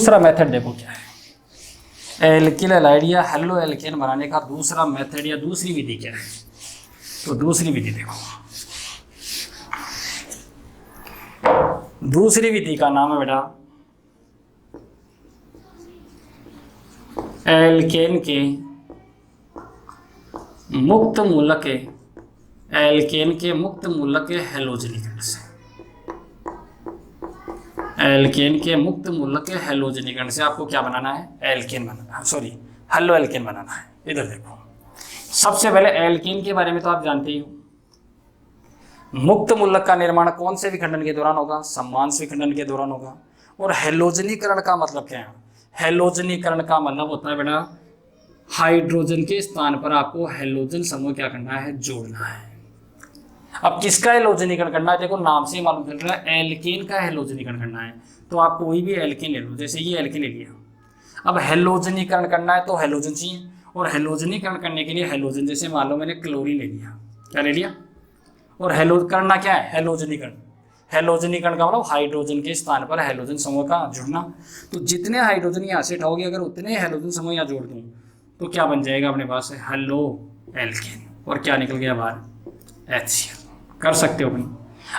दूसरा मेथड देखो क्या है, एल्किल हैलाइड या हेलो एल्केन बनाने का दूसरा मेथड या दूसरी विधि क्या है। तो दूसरी विधि देखो, दूसरी विधि का नाम है बेटा एल्केन के मुक्त मूलक के, एल्केन के मुक्त मूलक के हैलोजनीकरण से, एल्केन के मुक्त मूलक के हैलोजनीकरण से आपको क्या बनाना है, एल्केन बनाना, सॉरी हेलो एल्केन बनाना है। इधर देखो, सबसे पहले एल्केन के बारे में तो आप जानते ही हो, मुक्त मूलक का निर्माण कौन से विखंडन के दौरान होगा, सम्मांश विखंडन के दौरान होगा। और हैलोजनीकरण का मतलब क्या है, हैलोजनीकरण का मतलब होता है बेटा हाइड्रोजन के स्थान पर आपको हैलोजन समूह क्या करना है, जोड़ना है। अब किसका हैलोजनीकरण करना है, देखो नाम से ही मालूम चल रहा है एल्केन का हैलोजनीकरण करना है। तो आप कोई भी एल्केन ले लो, जैसे ये एल्केन ले लिया, अब हैलोजनीकरण करना है तो हैलोजन चाहिए, और हैलोजनीकरण करने के लिए हैलोजन, जैसे मान लो मैंने क्लोरीन ले लिया, क्या ले लिया, और हेलो करना क्या है, हैलोजनीकरण। हैलोजनीकरण का मतलब हाइड्रोजन के स्थान पर हैलोजन समूह का जुड़ना। तो जितने हाइड्रोजन यहाँ से उठाओगे, अगर उतने हैलोजन समूह यहाँ जोड़ दूँ तो क्या बन जाएगा अपने पास, हेलो एल्केन, और क्या निकल गया बाहर, HCl। कर सकते हो अपनी।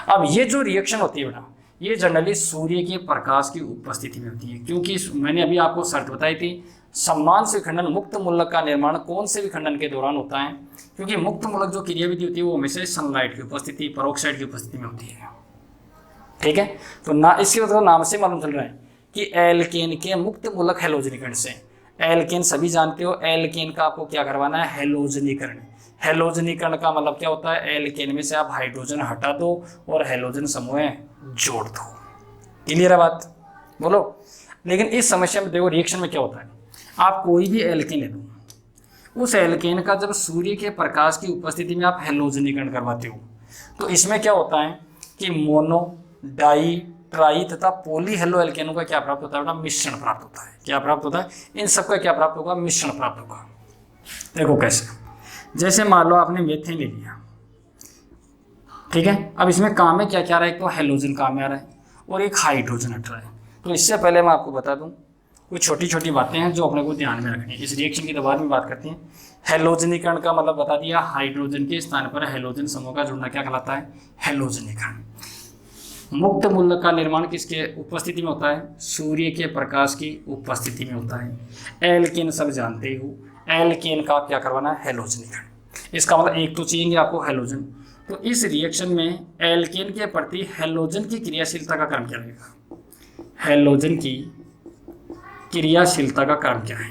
अब ये जो रिएक्शन होती है बेटा, ये जनरली सूर्य के प्रकाश की उपस्थिति में होती है, क्योंकि मैंने अभी आपको शर्त बताई थी, सम्मांश विखंडन मुक्त मूलक का निर्माण कौन से विखंडन के दौरान होता है, क्योंकि मुक्त मूलक जो क्रियाविधि होती है वो हमेशा सनलाइट की उपस्थिति, परोक्साइड की उपस्थिति में होती है। ठीक है, तो ना इसके मतलब नाम से मालूम चल रहा है कि एल्केन के मुक्त मूलक हैलोजनीकरण से, एल्केन सभी जानते हो, एल्केन का आपको क्या करवाना है, हैलोजनीकरण। हैलोजनीकरण का मतलब क्या होता है, एल्केन में से आप हाइड्रोजन हटा दो और हैलोजन समूह जोड़ दो। क्लियर है बात, बोलो। लेकिन इस समस्या में देखो रिएक्शन में क्या होता है, आप कोई भी एल्केन ले लो, उस एल्केन का जब सूर्य के प्रकाश की उपस्थिति में आप हैलोजनीकरण करवाते हो तो इसमें क्या होता है कि मोनो, डाई, ट्राई तथा पॉली हेलो एल्केनों का क्या प्राप्त होता है बेटा, मिश्रण प्राप्त होता है। क्या प्राप्त होता है, इन सबका क्या प्राप्त होगा, मिश्रण प्राप्त होगा। देखो कैसे, जैसे मान लो आपने मेथेन ले लिया, ठीक है, अब इसमें काम में क्या क्या रहा है, एक तो हैलोजन काम में आ रहा है और एक हाइड्रोजन हट रहा है। तो इससे पहले मैं आपको बता दूं कुछ छोटी छोटी बातें हैं जो अपने को ध्यान में रखनी है। इस रिएक्शन की तो बाद में बात करते हैं। हैलोजनीकरण का मतलब बता दिया, हाइड्रोजन के स्थान पर हैलोजन समूह का जुड़ना क्या कहलाता है, हैलोजनीकरण। मुक्त मूलक का निर्माण किसके उपस्थिति में होता है, सूर्य के प्रकाश की उपस्थिति में होता है। एल्केन सब जानते ही हो, एल्केन का क्या करवाना है, हैलोजनीकरण। इसका मतलब एक तो चाहिए आपको हैलोजन। तो इस रिएक्शन में एल्केन के प्रति हैलोजन की क्रियाशीलता का क्रम क्या रहेगा, हैलोजन की क्रियाशीलता का क्रम क्या है,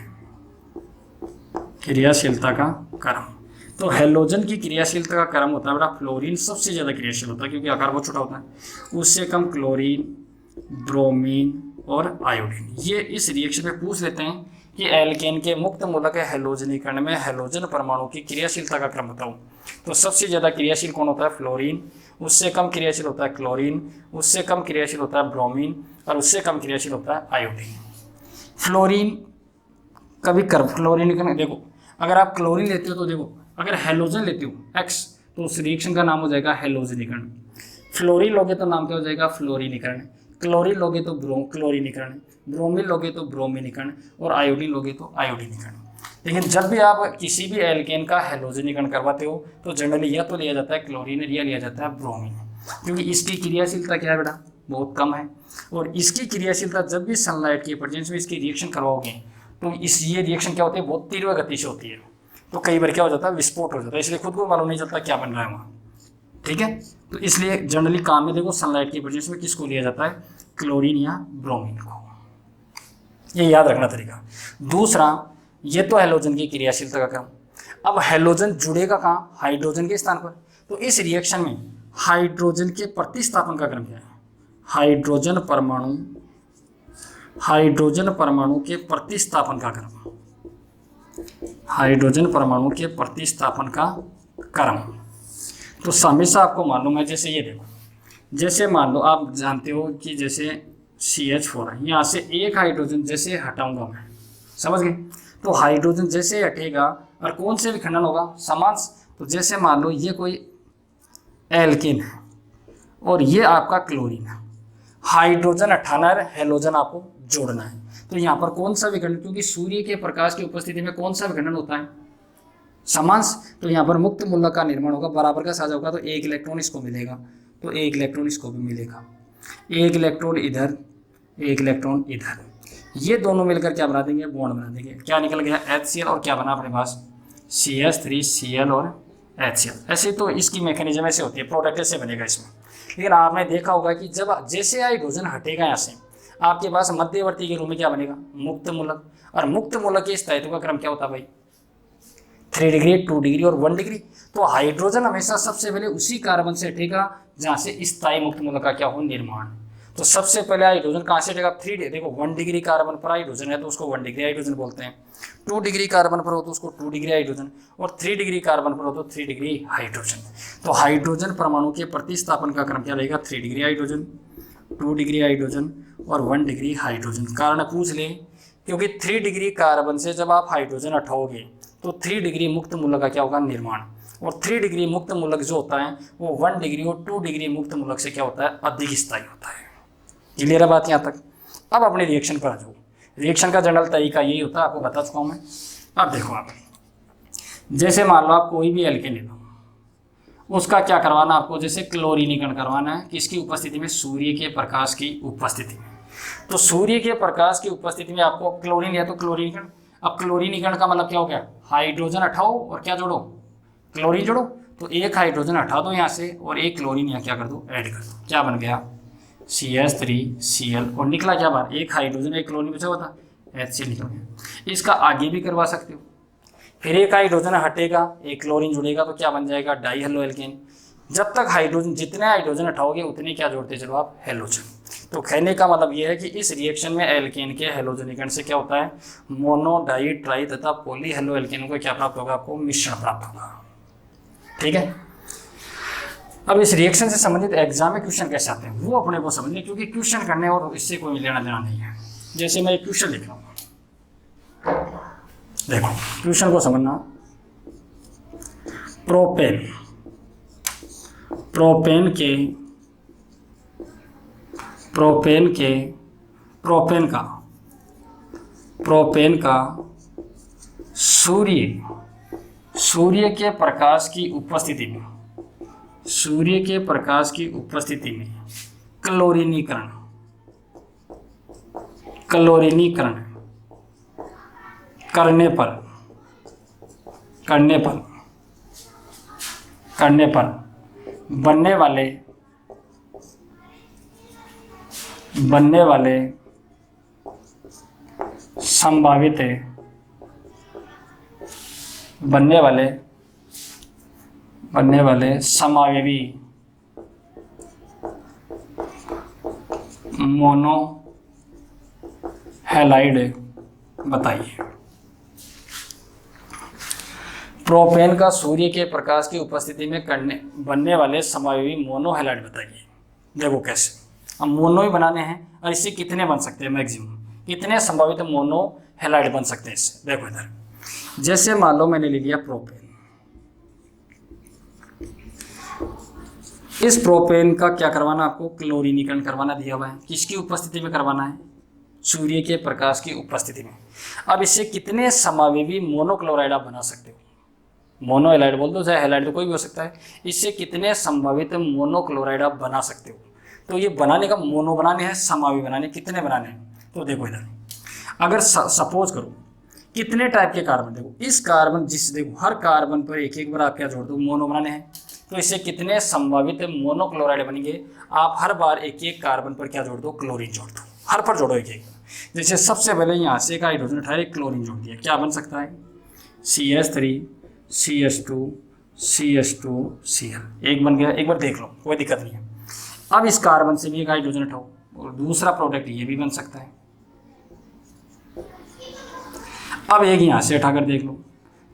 क्रियाशीलता का क्रम। तो हैलोजन की क्रियाशीलता का क्रम होता है बेटा, फ्लोरीन सबसे ज़्यादा क्रियाशील होता है क्योंकि आकार बहुत छोटा होता है, उससे कम क्लोरीन, ब्रोमीन और आयोडीन। ये इस रिएक्शन में पूछ लेते हैं कि एल्केन के मुक्त मूलक हैलोजनीकरण में हैलोजन परमाणु की क्रियाशीलता का क्रम बताओ। तो सबसे ज़्यादा क्रियाशील कौन होता है, फ्लोरीन, उससे कम क्रियाशील होता है क्लोरीन, उससे कम क्रियाशील होता है ब्रोमीन और उससे कम क्रियाशील होता है आयोडीन। फ्लोरीन कभी कर फ्लोरीन देखो, अगर आप क्लोरीन लेते हो तो देखो, अगर हैलोजन लेते हो X तो उस रिएक्शन का नाम हो जाएगा हैलोजनीकरण। फ्लोरीन लोगे तो नाम क्या हो जाएगा, फ्लोरीनीकरण। क्लोरीन लोगे तो क्लोरीनीकरण, ब्रोमीन लोगे तो ब्रोमीनीकरण और आयोडीन लोगे तो आयोडीनीकरण। लेकिन जब भी आप किसी भी एल्केन का हैलोजनीकरण करवाते हो तो जनरली या तो लिया जाता है क्लोरीन या लिया जाता है ब्रोमीन, क्योंकि इसकी क्रियाशीलता क्या है बेटा, बहुत कम है। और इसकी क्रियाशीलता जब भी सनलाइट की प्रेजेंस में इसकी रिएक्शन करवाओगे तो ये रिएक्शन क्या होती है, बहुत तीव्र गति से होती है। तो कई बार क्या हो जाता है, विस्फोट हो जाता है, इसलिए खुद को मालूम नहीं चलता क्या बन रहा है वहाँ। ठीक है, तो इसलिए जनरली काम में देखो सनलाइट की प्रेजेंस में किसको लिया जाता है, क्लोरीन या ब्रोमीन को। ये याद रखना तरीका। दूसरा, ये तो हैलोजन की क्रियाशीलता का क्रम। अब हैलोजन जुड़ेगा कहाँ, हाइड्रोजन के स्थान पर। तो इस रिएक्शन में हाइड्रोजन के प्रतिस्थापन का क्रम क्या है, हाइड्रोजन परमाणु के प्रतिस्थापन का क्रम, हाइड्रोजन परमाणु के प्रतिस्थापन का क्रम। तो हमेशा आपको मालूम है, जैसे ये देखो, जैसे मान लो आप जानते हो कि जैसे CH4 है, यहाँ से एक हाइड्रोजन जैसे हटाऊंगा मैं, समझ गए। तो हाइड्रोजन जैसे हटेगा और कौन से विखंडन होगा, समांश। तो जैसे मान लो ये कोई एल्केन है और ये आपका क्लोरीन है, हाइड्रोजन हटाना है, हैलोजन आपको जोड़ना है। तो यहाँ पर कौन सा विखंडन, क्योंकि सूर्य के प्रकाश की उपस्थिति में कौन सा विखंडन होता है, समांश। तो यहाँ पर मुक्त मूलक का निर्माण होगा, बराबर का साझा होगा, तो एक इलेक्ट्रॉन इसको मिलेगा, तो एक इलेक्ट्रॉन इसको भी मिलेगा, एक इलेक्ट्रॉन इधर, एक इलेक्ट्रॉन इधर, ये दोनों मिलकर क्या बना देंगे, बॉन्ड बना देंगे। क्या निकल गया, HCl, और क्या बना अपने पास, CH3Cl और HCl। ऐसे तो इसकी मैकेनिज्म ऐसे होती है, प्रोडक्ट ऐसे बनेगा इसमें। लेकिन आपने देखा होगा कि जब जैसे हाइड्रोजन हटेगा यहाँ से, आपके पास मध्यवर्ती के रूप में क्या बनेगा, मुक्त मूलक। और मुक्त मूलक के स्थायित्व का क्रम क्या होता है भाई, 3 डिग्री, 2 डिग्री और 1 डिग्री। तो हाइड्रोजन हमेशा सबसे पहले उसी कार्बन से हटेगा जहाँ से स्थायी मुक्त मूलक का क्या हो, निर्माण। तो सबसे पहले हाइड्रोजन कहाँ से हटेगा, 3 देखो 1 डिग्री कार्बन पर हाइड्रोजन है तो उसको 1 डिग्री हाइड्रोजन बोलते हैं, 2 डिग्री कार्बन पर हो तो उसको 2 डिग्री हाइड्रोजन, और 3 डिग्री कार्बन पर हो तो 3 डिग्री हाइड्रोजन। तो हाइड्रोजन परमाणु के प्रतिस्थापन का क्रम क्या रहेगा, 3 डिग्री हाइड्रोजन, 2 डिग्री हाइड्रोजन और 1 डिग्री हाइड्रोजन। कारण पूछ ले, क्योंकि 3 डिग्री कार्बन से जब आप हाइड्रोजन हटाओगे तो 3 डिग्री मुक्त मूलक का क्या होगा, निर्माण। और 3 डिग्री मुक्त मूलक जो होता है वो 1 डिग्री और 2 डिग्री मुक्त मूलक से क्या होता है, अधिक स्थायी होता है। क्लियर है बात यहाँ तक। अब अपने रिएक्शन पर आ जाओ। रिएक्शन का जनरल तरीका यही होता है, आपको बता चुका हूँ मैं। अब देखो आप, जैसे मान लो आप कोई भी एल्केन ले लो, उसका क्या करवाना आपको, जैसे क्लोरीनीकरण करवाना है, किसकी उपस्थिति में, सूर्य के प्रकाश की उपस्थिति में। तो सूर्य के प्रकाश की उपस्थिति में आपको क्लोरीन या तो क्लोरीनीकरण। अब क्लोरीनीकरण का मतलब क्या हो गया, हाइड्रोजन हटाओ और क्या जोड़ो, क्लोरीन जोड़ो। तो एक हाइड्रोजन हटा दो यहाँ से और एक क्लोरीन यहाँ क्या कर दो, ऐड कर दो। क्या बन गया, CH3Cl, और निकला क्या बाहर, एक हाइड्रोजन एक क्लोरीन बचा हुआ था, HCl निकल गया। इसका आगे भी करवा सकते हो। फिर एक हाइड्रोजन हटेगा, एक क्लोरीन जुड़ेगा, तो क्या बन जाएगा, डाई हेलो एल्केन। जब तक हाइड्रोजन, जितने हाइड्रोजन हटाओगे उतने क्या जोड़ते चलो आप, हेलोजन। तो कहने का मतलब यह है कि इस रिएक्शन में एल्केन के हेलोजनीकरण से क्या होता है, मोनो, डाई, ट्राई तथा पॉली हेलो एल्केनों को क्या प्राप्त होगा, आपको मिश्रण प्राप्त होगा। ठीक है। अब इस रिएक्शन से संबंधित एग्जाम में क्वेश्चन कैसे आते हैं वो अपने को समझने, क्योंकि क्वेश्चन करने और इससे कोई लेना देना नहीं है। जैसे मैं एक क्वेश्चन लिख रहा हूँ, देखो क्वेश्चन को समझना। प्रोपेन, प्रोपेन का सूर्य के प्रकाश की उपस्थिति में, क्लोरीनीकरण करने पर बनने वाले समावेवी मोनो हैलाइड बताइए। प्रोपेन का सूर्य के प्रकाश की उपस्थिति में बनने वाले समावेवी मोनो हैलाइड बताइए। देखो कैसे, हम मोनो ही बनाने हैं और इससे कितने बन सकते हैं, मैक्सिमम कितने संभावित मोनो हैलाइड बन सकते हैं इससे। देखो इधर, जैसे मान लो मैंने ले लिया प्रोपेन, इस प्रोपेन का क्या करवाना आपको, क्लोरीनीकरण करवाना दिया हुआ है। किसकी उपस्थिति में करवाना है, सूर्य के प्रकाश की उपस्थिति में। अब इससे कितने समावेवी मोनोक्लोराइड आप बना सकते हो, मोनो हैलाइड बोल दो, चाहे हैलाइड तो कोई भी हो सकता है। इससे कितने संभावित मोनोक्लोराइड आप बना सकते हो। तो ये बनाने का, मोनो बनाने हैं, समावेवी बनाने, कितने बनाने हैं। तो देखो इधर, अगर सपोज करो कितने टाइप के कार्बन, देखो इस कार्बन, देखो हर कार्बन पर एक एक बार आप क्या जोड़ दो, मोनो बनाने हैं। तो इससे कितने संभावित मोनोक्लोराइड बनेंगे, आप हर बार एक एक कार्बन पर क्या जोड़ दो, क्लोरीन जोड़ दो, हर पर जोड़ो एक एक। जैसे सबसे पहले यहाँ से एक हाइड्रोजन उठाया, एक क्लोरीन जोड़ दिया, क्या बन सकता है, CH3 CH2 CH2 Cl, एक बन गया। एक बार देख लो, कोई दिक्कत नहीं है। अब इस कार्बन से भी एक हाइड्रोजन उठाओ और दूसरा प्रोडक्ट ये भी बन सकता है। अब एक यहाँ से उठाकर देख लो,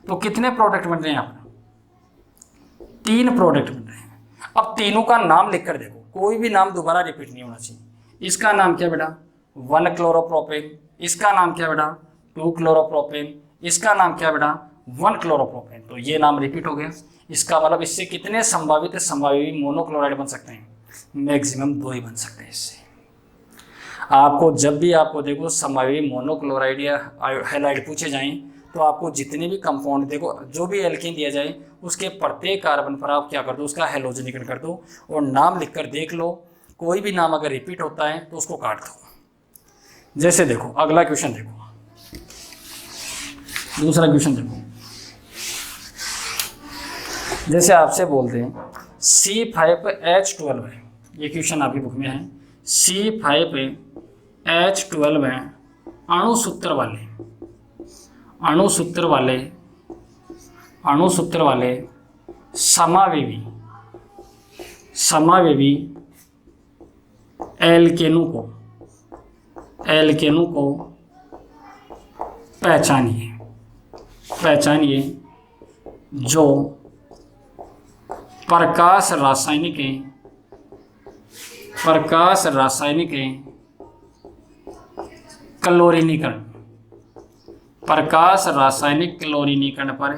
तो कितने प्रोडक्ट बन रहे हैं यहाँ पर, 3 प्रोडक्ट बन रहे हैं। अब तीनों का नाम लिखकर देखो, कोई भी नाम दोबारा रिपीट नहीं होना चाहिए। इसका नाम क्या बेटा, 1 क्लोरोप्रोपेन, इसका नाम क्या बेटा, 2 क्लोरोप्रोपेन, इसका नाम क्या बेटा, 1 क्लोरोप्रोपेन। तो ये नाम रिपीट हो गया। इसका मतलब इससे कितने संभावित समावेवी मोनोक्लोराइड बन सकते हैं, मैक्सिमम 2 ही बन सकते हैं इससे। आपको जब भी आपको देखो समावी मोनोक्लोराइड या हैलाइड पूछे जाएं तो आपको जितने भी कंपाउंड देखो जो भी एल्कीन दिया जाए उसके प्रत्येक कार्बन पर आप क्या कर दो, उसका हैलोजनीकरण कर दो और नाम लिखकर देख लो। कोई भी नाम अगर रिपीट होता है तो उसको काट दो। जैसे देखो अगला क्वेश्चन देखो, दूसरा क्वेश्चन देखो। जैसे आपसे बोलते हैं C5H12 है, ये क्वेश्चन आपकी बुक में है। C5H12 है अणुसूत्र वाले समावेवी एल्केनों को पहचानिए जो प्रकाश रासायनिक क्लोरीनीकरण पर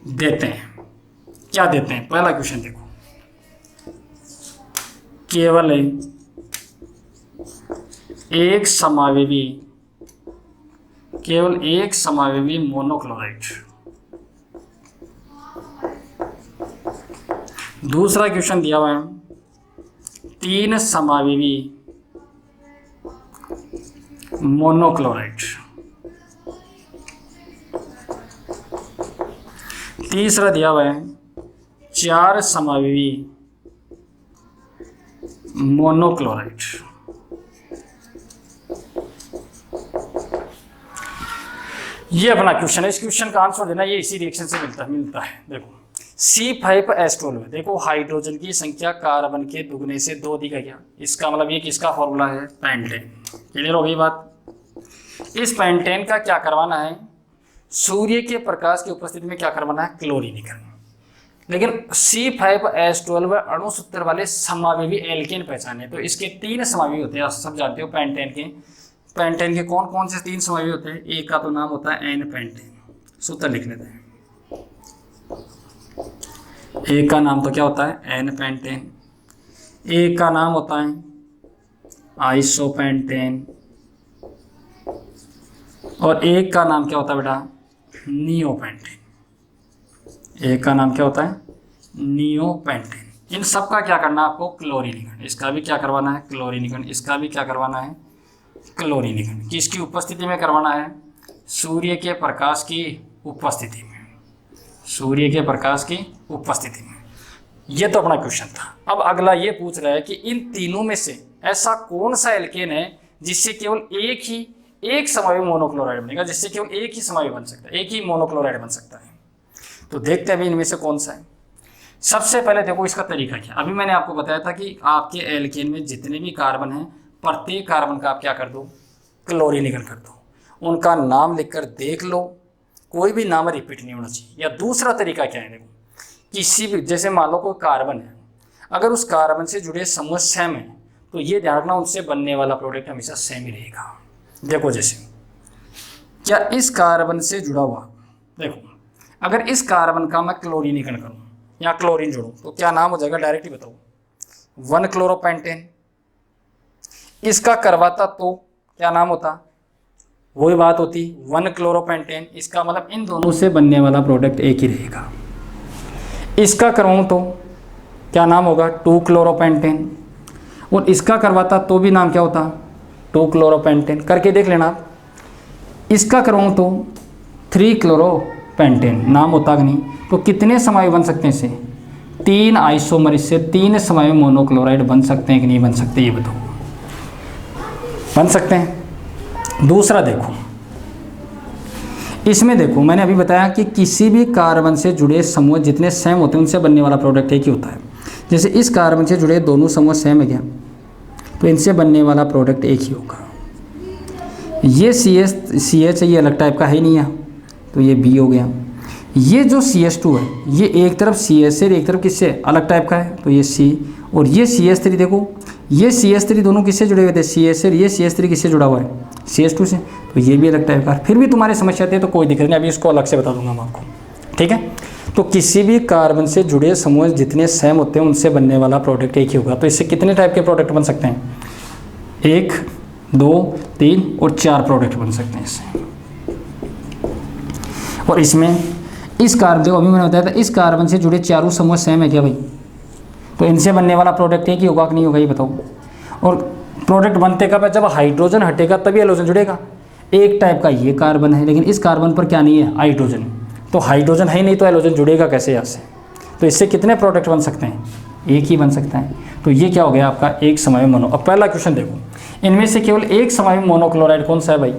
देते हैं। क्या देते हैं? पहला क्वेश्चन देखो, केवल एक समावेवी मोनोक्लोराइड। दूसरा क्वेश्चन दिया हुआ है 3 समावेवी मोनोक्लोराइड। तीसरा दिया हुआ है 4 समावेवी मोनोक्लोराइड। ये अपना क्वेश्चन है। इस क्वेश्चन का आंसर देना ये इसी रिएक्शन से मिलता है। देखो C5H12 देखो हाइड्रोजन की संख्या कार्बन के दुगने से 2 दी गई है। इसका मतलब ये किसका फॉर्मूला है? पेंटेन। क्लियर हो गई बात? इस पेंटेन का क्या करवाना है? सूर्य के प्रकाश की उपस्थिति में क्या करवाना है? क्लोरीनीकरण। लेकिन C5H12 अणुसूत्र वाले समावेवी एल्केन पहचाने तो इसके 3 समावेवी होते हैं। आप सब जानते हो पेंटेन के कौन कौन से 3 समावेवी होते हैं? एक का तो नाम होता है एन पेंटेन, सूत्र लिख लेते हैं। एक का नाम तो क्या होता है? N pentane. एक का नाम होता है आइसोपेंटेन और एक का नाम क्या होता है बेटा? नियोपेंटेन। एक का नाम क्या होता है? नियोपेंटेन। इन सब का क्या करना है आपको? क्लोरीनीकरण। इसका भी क्या करवाना है? क्लोरीनीकरण। इसका भी क्या करवाना है? क्लोरीनीकरण। किसकी उपस्थिति में करवाना है? सूर्य के प्रकाश की उपस्थिति में। सूर्य के प्रकाश की उपस्थिति में। ये तो अपना क्वेश्चन था। अब अगला ये पूछ रहा है कि इन तीनों में से ऐसा कौन सा एल्केन है जिससे केवल एक समावेवी मोनोक्लोराइड बनेगा, जिससे केवल एक ही समावेवी बन सकता है, एक ही मोनोक्लोराइड बन सकता है। तो देखते हैं अभी इनमें से कौन सा है। सबसे पहले देखो इसका तरीका क्या। अभी मैंने आपको बताया था कि आपके एल्केन में जितने भी कार्बन हैं प्रत्येक कार्बन का आप क्या कर दो? क्लोरीनीकरण कर दो। उनका नाम लिखकर देख लो, कोई भी नाम रिपीट नहीं होना चाहिए। या दूसरा तरीका क्या है, देखो किसी भी जैसे मान लो कोई कार्बन है, अगर उस कार्बन से जुड़े समूह सेम है तो ये ध्यान रखना उनसे बनने वाला प्रोडक्ट हमेशा सेम ही रहेगा। देखो जैसे क्या इस कार्बन से जुड़ा हुआ, देखो अगर इस कार्बन का मैं क्लोरीनीकरण करूँ या क्लोरीन जोड़ूँ तो क्या नाम हो जाएगा? डायरेक्ट ही बताओ, 1 क्लोरोपेंटेन। इसका करवाता तो क्या नाम होता? वही बात होती 1 क्लोरोपेंटेन। इसका मतलब इन दोनों से बनने वाला प्रोडक्ट एक ही रहेगा। इसका करवाऊँ तो क्या नाम होगा? 2 क्लोरोपेंटेन। और इसका करवाता तो भी नाम क्या होता? 2 क्लोरोपेंटेन। करके देख लेना आप। इसका करवाऊँ तो 3 क्लोरोपेंटेन नाम होता कि नहीं? तो कितने समावेवी बन सकते हैं? इसे 3 आइसोमर, इससे 3 समावेवी मोनोक्लोराइड बन सकते हैं कि नहीं बन सकते? ये बताओ। बन सकते हैं। दूसरा देखो, इसमें देखो मैंने अभी बताया कि किसी भी कार्बन से जुड़े समूह जितने सेम होते हैं उनसे बनने वाला प्रोडक्ट एक ही होता है। जैसे इस कार्बन से जुड़े दोनों समूह सेम है क्या, तो इनसे बनने वाला प्रोडक्ट एक ही होगा। ये CH ये अलग टाइप का है ही नहीं है, तो ये B हो गया। ये जो CH2 है ये एक तरफ CH से एक तरफ किससे अलग टाइप का है, तो ये C। और ये CH3 देखो, ये CH3 दोनों किससे जुड़े हुए थे? CH से। ये CH3 किससे जुड़ा हुआ है? CH2 से। तो ये भी अलग टाइप का। फिर भी तुम्हारी समस्या आती है तो कोई दिक्कत नहीं, अभी इसको अलग से बता दूंगा मैं आपको, ठीक है। तो किसी भी कार्बन से जुड़े समूह जितने सेम होते हैं उनसे बनने वाला प्रोडक्ट एक ही होगा। तो इससे कितने टाइप के प्रोडक्ट बन सकते हैं? 1 2 3 और 4 प्रोडक्ट बन सकते हैं इससे। और इसमें इस कार्बन, देखो अभी मैंने बताया था इस कार्बन से जुड़े चारों समूह सेम है क्या भाई, तो इनसे बनने वाला प्रोडक्ट एक ही होगा कि नहीं होगा ये बताओ। और प्रोडक्ट बनते कब है, जब हाइड्रोजन हटेगा तभी हैलोजन जुड़ेगा। एक टाइप का ये कार्बन है लेकिन इस कार्बन पर क्या नहीं है, हाइड्रोजन, तो हाइड्रोजन है ही नहीं तो हैलोजन जुड़ेगा कैसे यहाँ से। तो इससे कितने प्रोडक्ट बन सकते हैं, एक ही बन सकता है। तो ये क्या हो गया आपका एक समवायी मोनो। अब पहला क्वेश्चन देखो, इनमें से केवल एक समवायी मोनोक्लोराइड कौन सा है भाई,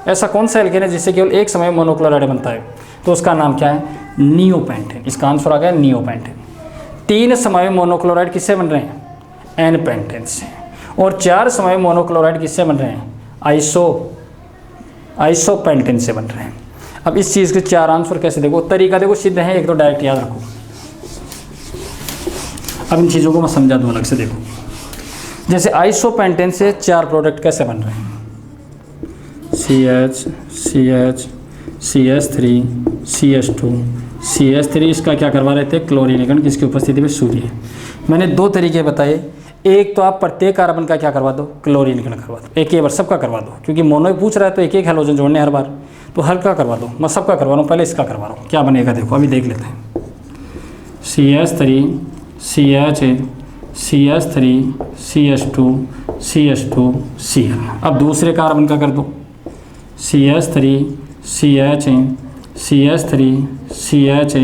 ऐसा कौन सा एल्केन है जिससे केवल एक समवायी मोनोक्लोराइड बनता है, तो उसका नाम क्या है, नियोपेंटेन। इसका आंसर आ गया नियोपेंटेन। 3 समवायी मोनोक्लोराइड किससे बन रहे हैं, एन पेंटेन से। और 4 समवायी मोनोक्लोराइड किससे बन रहे हैं, आइसोपेंटेन से बन रहे हैं। अब इस चीज़ के 4 आंसर कैसे, देखो तरीका देखो सिद्ध है, एक तो डायरेक्ट याद रखो। अब इन चीज़ों को मैं समझा दूँ अलग से, देखो जैसे आइसोपेंटेन से 4 प्रोडक्ट कैसे बन रहे हैं, CH CH CH3 CH2 CH3, इसका क्या करवा रहे थे, क्लोरीनेशन, किसकी उपस्थिति में, सूर्य। मैंने 2 तरीके बताए, एक तो आप प्रत्येक कार्बन का क्या करवा दो, क्लोरीनेशन करवा दो, एक बार सबका करवा दो, क्योंकि मोनो ही पूछ रहा है तो एक हैलोजन जोड़ने हर बार, तो हर का करवा दो। मैं सबका करवा रहा हूँ, पहले इसका करवा रहा हूँ, क्या बनेगा देखो अभी देख लेते हैं। CH3 CH CH3 CH2 CH2 Cl। अब दूसरे कार्बन का कर दो, CH3 CH CH3 CH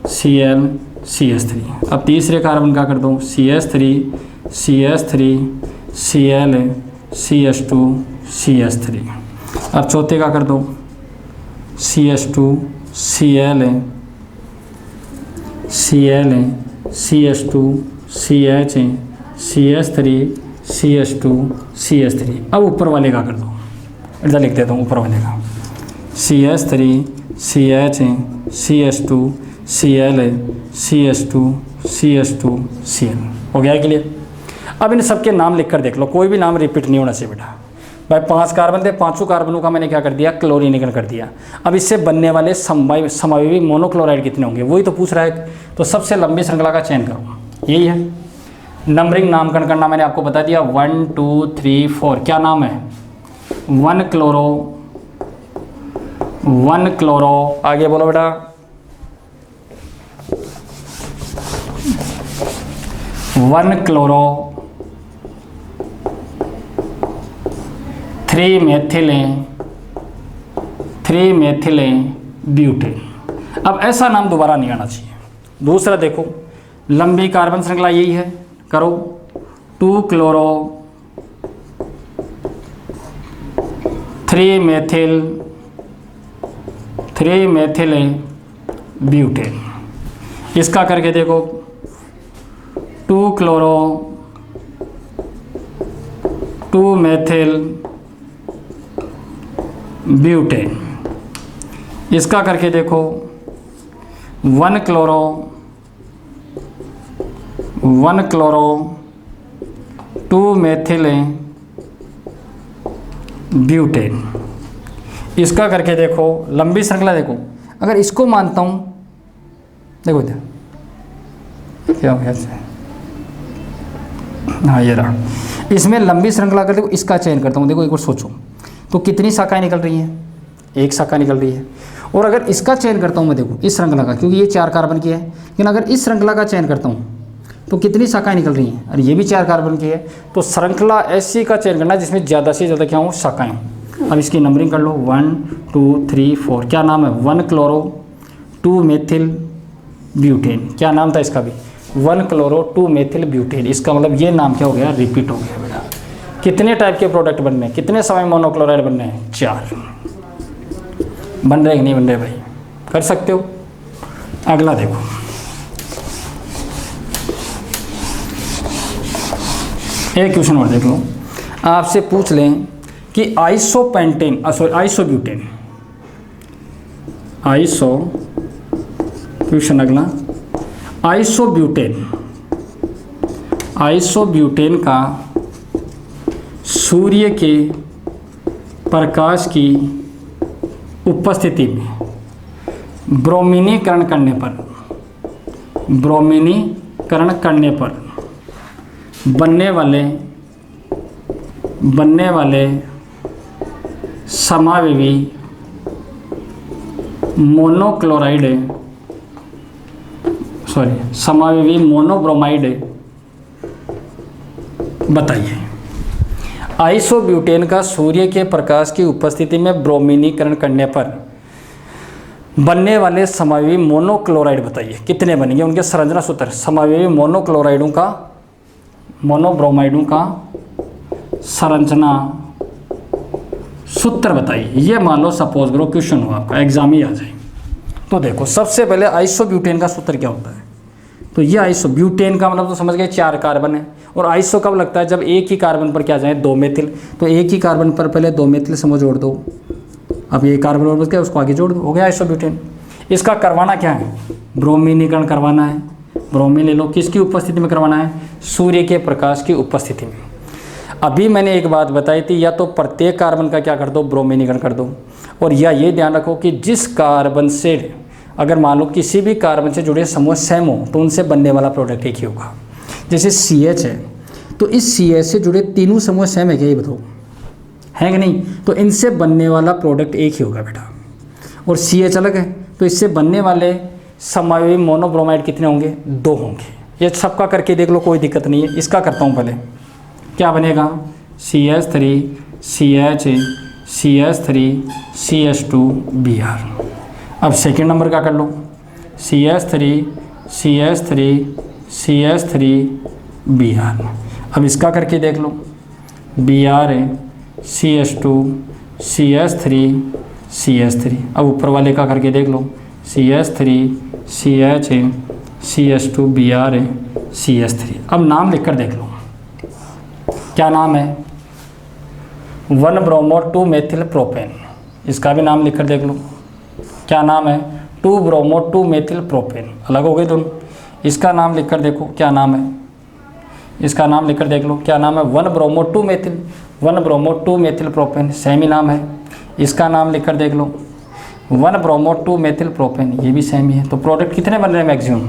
Cl CH3। अब तीसरे कार्बन का कर दो, CH3 CH3 Cl CH2 CH3। अब चौथे का कर दो, CH2 Cl Cl CH2 CH CH3 CH2 CH3। अब ऊपर वाले का कर दो, इधर लिख देता हूँ ऊपर वाले का, CH3 CH CH2 Cl CH2 CH2 Cl। हो गया क्लियर। अब इन सबके नाम लिखकर देख लो, कोई भी नाम रिपीट नहीं होना चाहिए बेटा। भाई 5 कार्बन थे, 5 कार्बनों का मैंने क्या कर दिया, क्लोरीनेशन कर दिया। अब इससे बनने वाले समवायी मोनोक्लोराइड कितने होंगे वही तो पूछ रहा है। तो सबसे लंबी श्रृंखला का चयन करो, यही है। नंबरिंग नामकरण करना मैंने आपको बता दिया, 1 2 3 4। क्या नाम है, 1 क्लोरो, आगे बोलो बेटा, 1 क्लोरो 3 मेथिलें ब्यूटेन। अब ऐसा नाम दोबारा नहीं आना चाहिए। दूसरा देखो, लंबी कार्बन श्रृंखला यही है, करो 2 क्लोरो 3 मेथिलें ब्यूटेन। इसका करके देखो, 2 क्लोरो 2 मेथिल ब्यूटेन। इसका करके देखो, 1 क्लोरो 2 मेथिलें ब्यूटेन। इसका करके देखो, लंबी श्रृंखला देखो, अगर इसको मानता हूँ, देखो इधर क्या हो गया, हाँ ये रहा। इसमें लंबी श्रृंखला कर देखो, इसका चयन करता हूँ, देखो एक बार सोचो तो कितनी शाखाएं निकल रही हैं, एक शाखा निकल रही है। और अगर इसका चयन करता हूँ मैं, देखो इस श्रृंखला का, क्योंकि ये 4 कार्बन की है, लेकिन अगर इस श्रृंखला का चयन करता हूँ तो कितनी शाखाएं निकल रही हैं, और ये भी 4 कार्बन की है। तो श्रृंखला ऐसी का चयन करना जिसमें ज़्यादा से ज़्यादा क्या हो, शाखाएं। अब इसकी नंबरिंग कर लो, 1 2 3 4। क्या नाम है, 1 क्लोरो 2 मेथिल ब्यूटेन। क्या नाम था इसका भी, 1 क्लोरो 2 मेथिल ब्यूटेन। इसका मतलब ये नाम क्या हो गया, रिपीट हो गया बेटा। कितने टाइप के प्रोडक्ट बनने हैं, कितने समय मोनोक्लोराइड बनने हैं, 4। बन रहे कि नहीं बन रहे भाई, कर सकते हो। अगला देखो, एक क्वेश्चन और देख लो, आपसे पूछ लें कि आइसोब्यूटेन, क्वेश्चन अगला, आइसोब्यूटेन का सूर्य के प्रकाश की उपस्थिति में ब्रोमीनीकरण करने पर बनने वाले बनने वाले समावेवी मोनोक्लोराइड समावेवी मोनोब्रोमाइड बताइए। आइसोब्यूटेन का सूर्य के प्रकाश की उपस्थिति में ब्रोमीनीकरण करने पर बनने वाले समावेवी मोनोक्लोराइड बताइए कितने बनेंगे, उनके संरचना सूत्र। समावेवी मोनोब्रोमाइडों का संरचना सूत्र बताइए। ये मान लो सपोज करो क्वेश्चन हो आपका, एग्जाम ही आ जाए। तो देखो सबसे पहले आइसोब्यूटेन का सूत्र क्या होता है। तो ये आइसोब्यूटेन का मतलब तो समझ गए 4 कार्बन है, और आइसो कब लगता है जब एक ही कार्बन पर क्या जाए 2 मेथिल। तो एक ही कार्बन पर पहले 2 मेथिल समझ जोड़ दो, अब ये कार्बन और बच गया उसको आगे जोड़ दो, हो गया आइसोब्यूटेन। इसका करवाना क्या है, ब्रोमीनीकरण करवाना है। ब्रोमीन ले लो, किसकी उपस्थिति में करवाना है, सूर्य के प्रकाश की उपस्थिति में। अभी मैंने एक बात बताई थी, या तो प्रत्येक कार्बन का क्या कर दो ब्रोमीनीकरण कर दो, और या ये ध्यान रखो कि जिस कार्बन से अगर मान लो किसी भी कार्बन से जुड़े समूह सेम हो तो उनसे बनने वाला प्रोडक्ट एक ही होगा। जैसे CH है तो इस CH से जुड़े तीनों समूह सेम है क्या, ये बताओ है कि नहीं। तो इनसे बनने वाला प्रोडक्ट एक ही होगा बेटा, और CH अलग है तो इससे बनने वाले समावेवी मोनोब्रोमाइड कितने होंगे, 2 होंगे। ये सबका करके देख लो, कोई दिक्कत नहीं है। इसका करता हूँ पहले, क्या बनेगा CH3 CH CH3 CH2Br। अब सेकेंड नंबर का कर लो, CH3 CH3 CH3Br। अब इसका करके देख लो, Br CH2 CH3 CH3। अब ऊपर वाले का करके देख लो, CH3 CH CH2Br CH3। अब नाम लिखकर देख लो, क्या नाम है, 1-ब्रोमो 2-मेथिल प्रोपेन। इसका भी नाम लिखकर देख लो, क्या नाम है, 2-ब्रोमो 2-मेथिल प्रोपेन। अलग हो गए दोनों। इसका नाम लिखकर देखो क्या नाम है, इसका नाम लिखकर देख लो क्या नाम है, 1-ब्रोमो 2-मेथिल प्रोपेन, सेम ही नाम है। इसका नाम लिखकर देख लो 1-ब्रोमो 2-मेथिल प्रोपेन, ये भी सेम ही है। तो प्रोडक्ट कितने बन रहे हैं, मैक्सिमम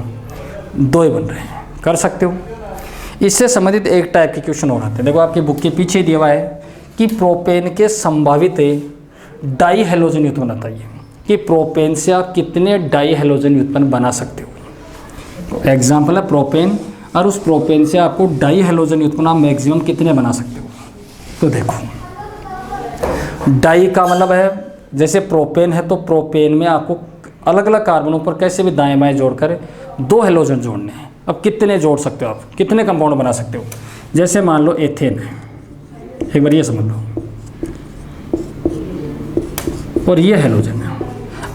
2 ही बन रहे हैं। कर सकते हो। इससे संबंधित एक टाइप के क्वेश्चन और आते हैं। देखो आपकी बुक के पीछे दिया हुआ है कि प्रोपेन के संभावित डाई हैलोजन उत्पन्न बताइए, कि प्रोपेन से आप कितने डाई हैलोजन उत्पन्न बना सकते हो। तो एग्जाम्पल है प्रोपेन, और उस प्रोपेन से आपको डाई हैलोजन उत्पन्न आप मैक्सिमम कितने बना सकते हो। तो देखो डाई का मतलब है, जैसे प्रोपेन है तो प्रोपेन में आपको अलग अलग कार्बनों पर कैसे भी दाएं बाएं जोड़कर 2 हैलोजन जोड़ने हैं। अब कितने जोड़ सकते हो आप, कितने कंपाउंड बना सकते हो। जैसे मान लो एथेन है, एक बार ये समझ लो, और ये हैलोजन है।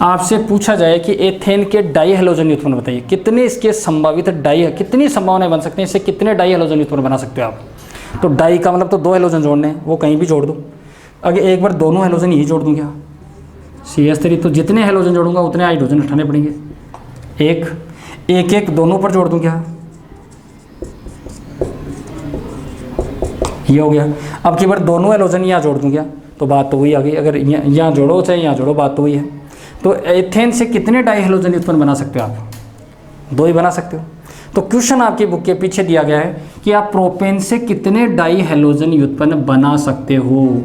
आपसे पूछा जाए कि एथेन के डाई हैलोजन उत्पन्न बताइए, कितने इसके संभावित डाई है, कितनी संभावनाएं बन सकती हैं, इससे कितने डाई हैलोजन उत्पन्न बना सकते हो आप। तो डाई का मतलब तो 2 हैलोजन जोड़ने हैं, वो कहीं भी जोड़ दो। अगर एक बार दोनों हैलोजन यही जोड़ दूँ क्या, CH3, तो जितने हैलोजन जोड़ूंगा उतने हाइड्रोजन उठाने पड़ेंगे। एक दोनों पर जोड़ दूँ क्या, ये हो गया। अब की बार दोनों हैलोजन यहाँ जोड़ दूँ क्या, तो बात तो वही आ गई। अगर यहाँ जोड़ो चाहे यहाँ जोड़ो, बात तो वही है। तो एथेन से कितने डाई हैलोजन उत्पन्न बना सकते हो आप, 2 ही बना सकते हो। तो क्वेश्चन आपकी बुक के पीछे दिया गया है कि आप प्रोपेन से कितने डाई हैलोजन उत्पन्न बना सकते हो।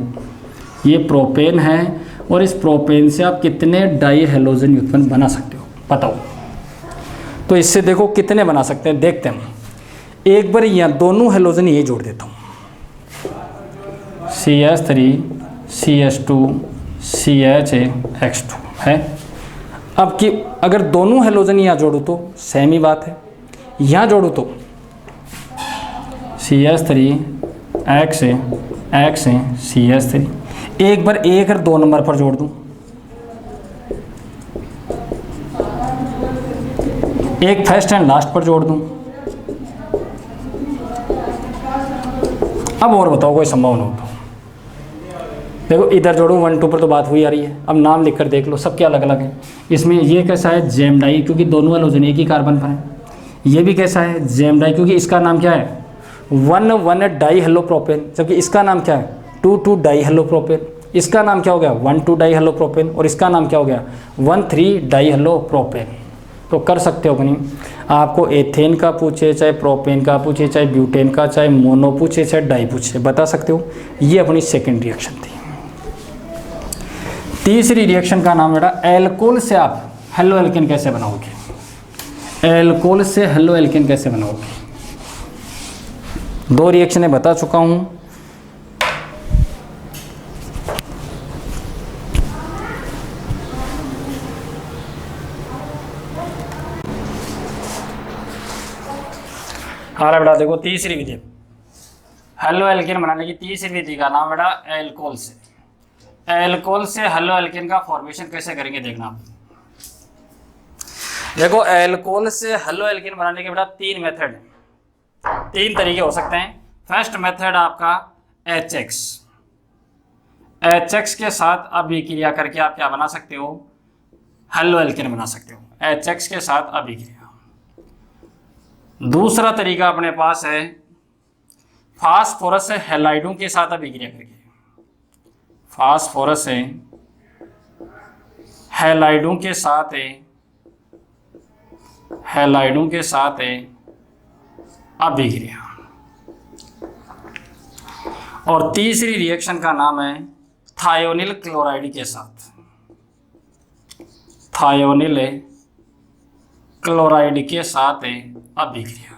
ये प्रोपेन है, और इस प्रोपेन से आप कितने डाई हैलोजन उत्पन्न बना सकते हो, बताओ। तो इससे देखो कितने बना सकते हैं, देखते हैं। एक बार यहाँ दोनों हैलोजन यही जोड़ देता हूँ, CH3 CH2 CH2 है। अब कि अगर दोनों हैलोजन यहाँ जोड़ो तो सेम ही बात है, यहाँ जोड़ो तो CH3 CH3। एक बार 1 और 2 नंबर पर जोड़ दूँ, एक फर्स्ट एंड लास्ट पर जोड़ दूँ। अब और बताओ कोई संभावना हो तो। देखो इधर जोड़ूँ 1 2 पर तो बात हुई आ रही है। अब नाम लिखकर देख लो, सबके अलग अलग है। इसमें ये कैसा है, जेम डाई, क्योंकि दोनों हैलोजन एक ही कार्बन पर है। ये भी कैसा है, जेम डाई, क्योंकि इसका नाम क्या है 1 डाई हेलो प्रोपेन, जबकि इसका नाम क्या है 2 डाई हेलो प्रोपेन। इसका नाम क्या हो गया 1 2 डाई हेलो प्रोपेन, और इसका नाम क्या हो गया 1 3 डाई हेलो प्रोपेन। तो कर सकते हो कि नहीं। आपको एथेन का पूछे, चाहे प्रोपेन का पूछे, चाहे ब्यूटेन का, चाहे मोनो पूछे, चाहे डाई पूछे, बता सकते हो। ये अपनी सेकेंड रिएक्शन थी। तीसरी रिएक्शन का नाम बेटा एल्कोहल से आप हेलो एल्केन कैसे बनाओगे। एल्कोहल से हेलो एल्केन कैसे बनाओगे। दो रिएक्शनें बता चुका हूं। हाँ बेटा देखो, तीसरी विधि हेलो एल्केन बनाने की तीसरी विधि का नाम बेटा एल्कोहल से। एल्कोहल से हेलो एल्केन का फॉर्मेशन कैसे करेंगे देखना। देखो एल्कोहल से हेलो एल्केन बनाने के बेटा तीन मेथड है, तीन तरीके हो सकते हैं। फर्स्ट मेथड आपका HX। HX के साथ अभिक्रिया करके आप क्या बना सकते हो, हेलो एल्केन बना सकते हो। HX के साथ अभिक्रिया। दूसरा तरीका अपने पास है फास्फोरस से हैलाइडों के साथ अभिक्रिया करके। फास्फोरस से हैलाइडों के साथ अभिक्रिया। और तीसरी रिएक्शन का नाम है थायोनिल क्लोराइड के साथ। थायोनिल क्लोराइड के साथ अभिक्रिया।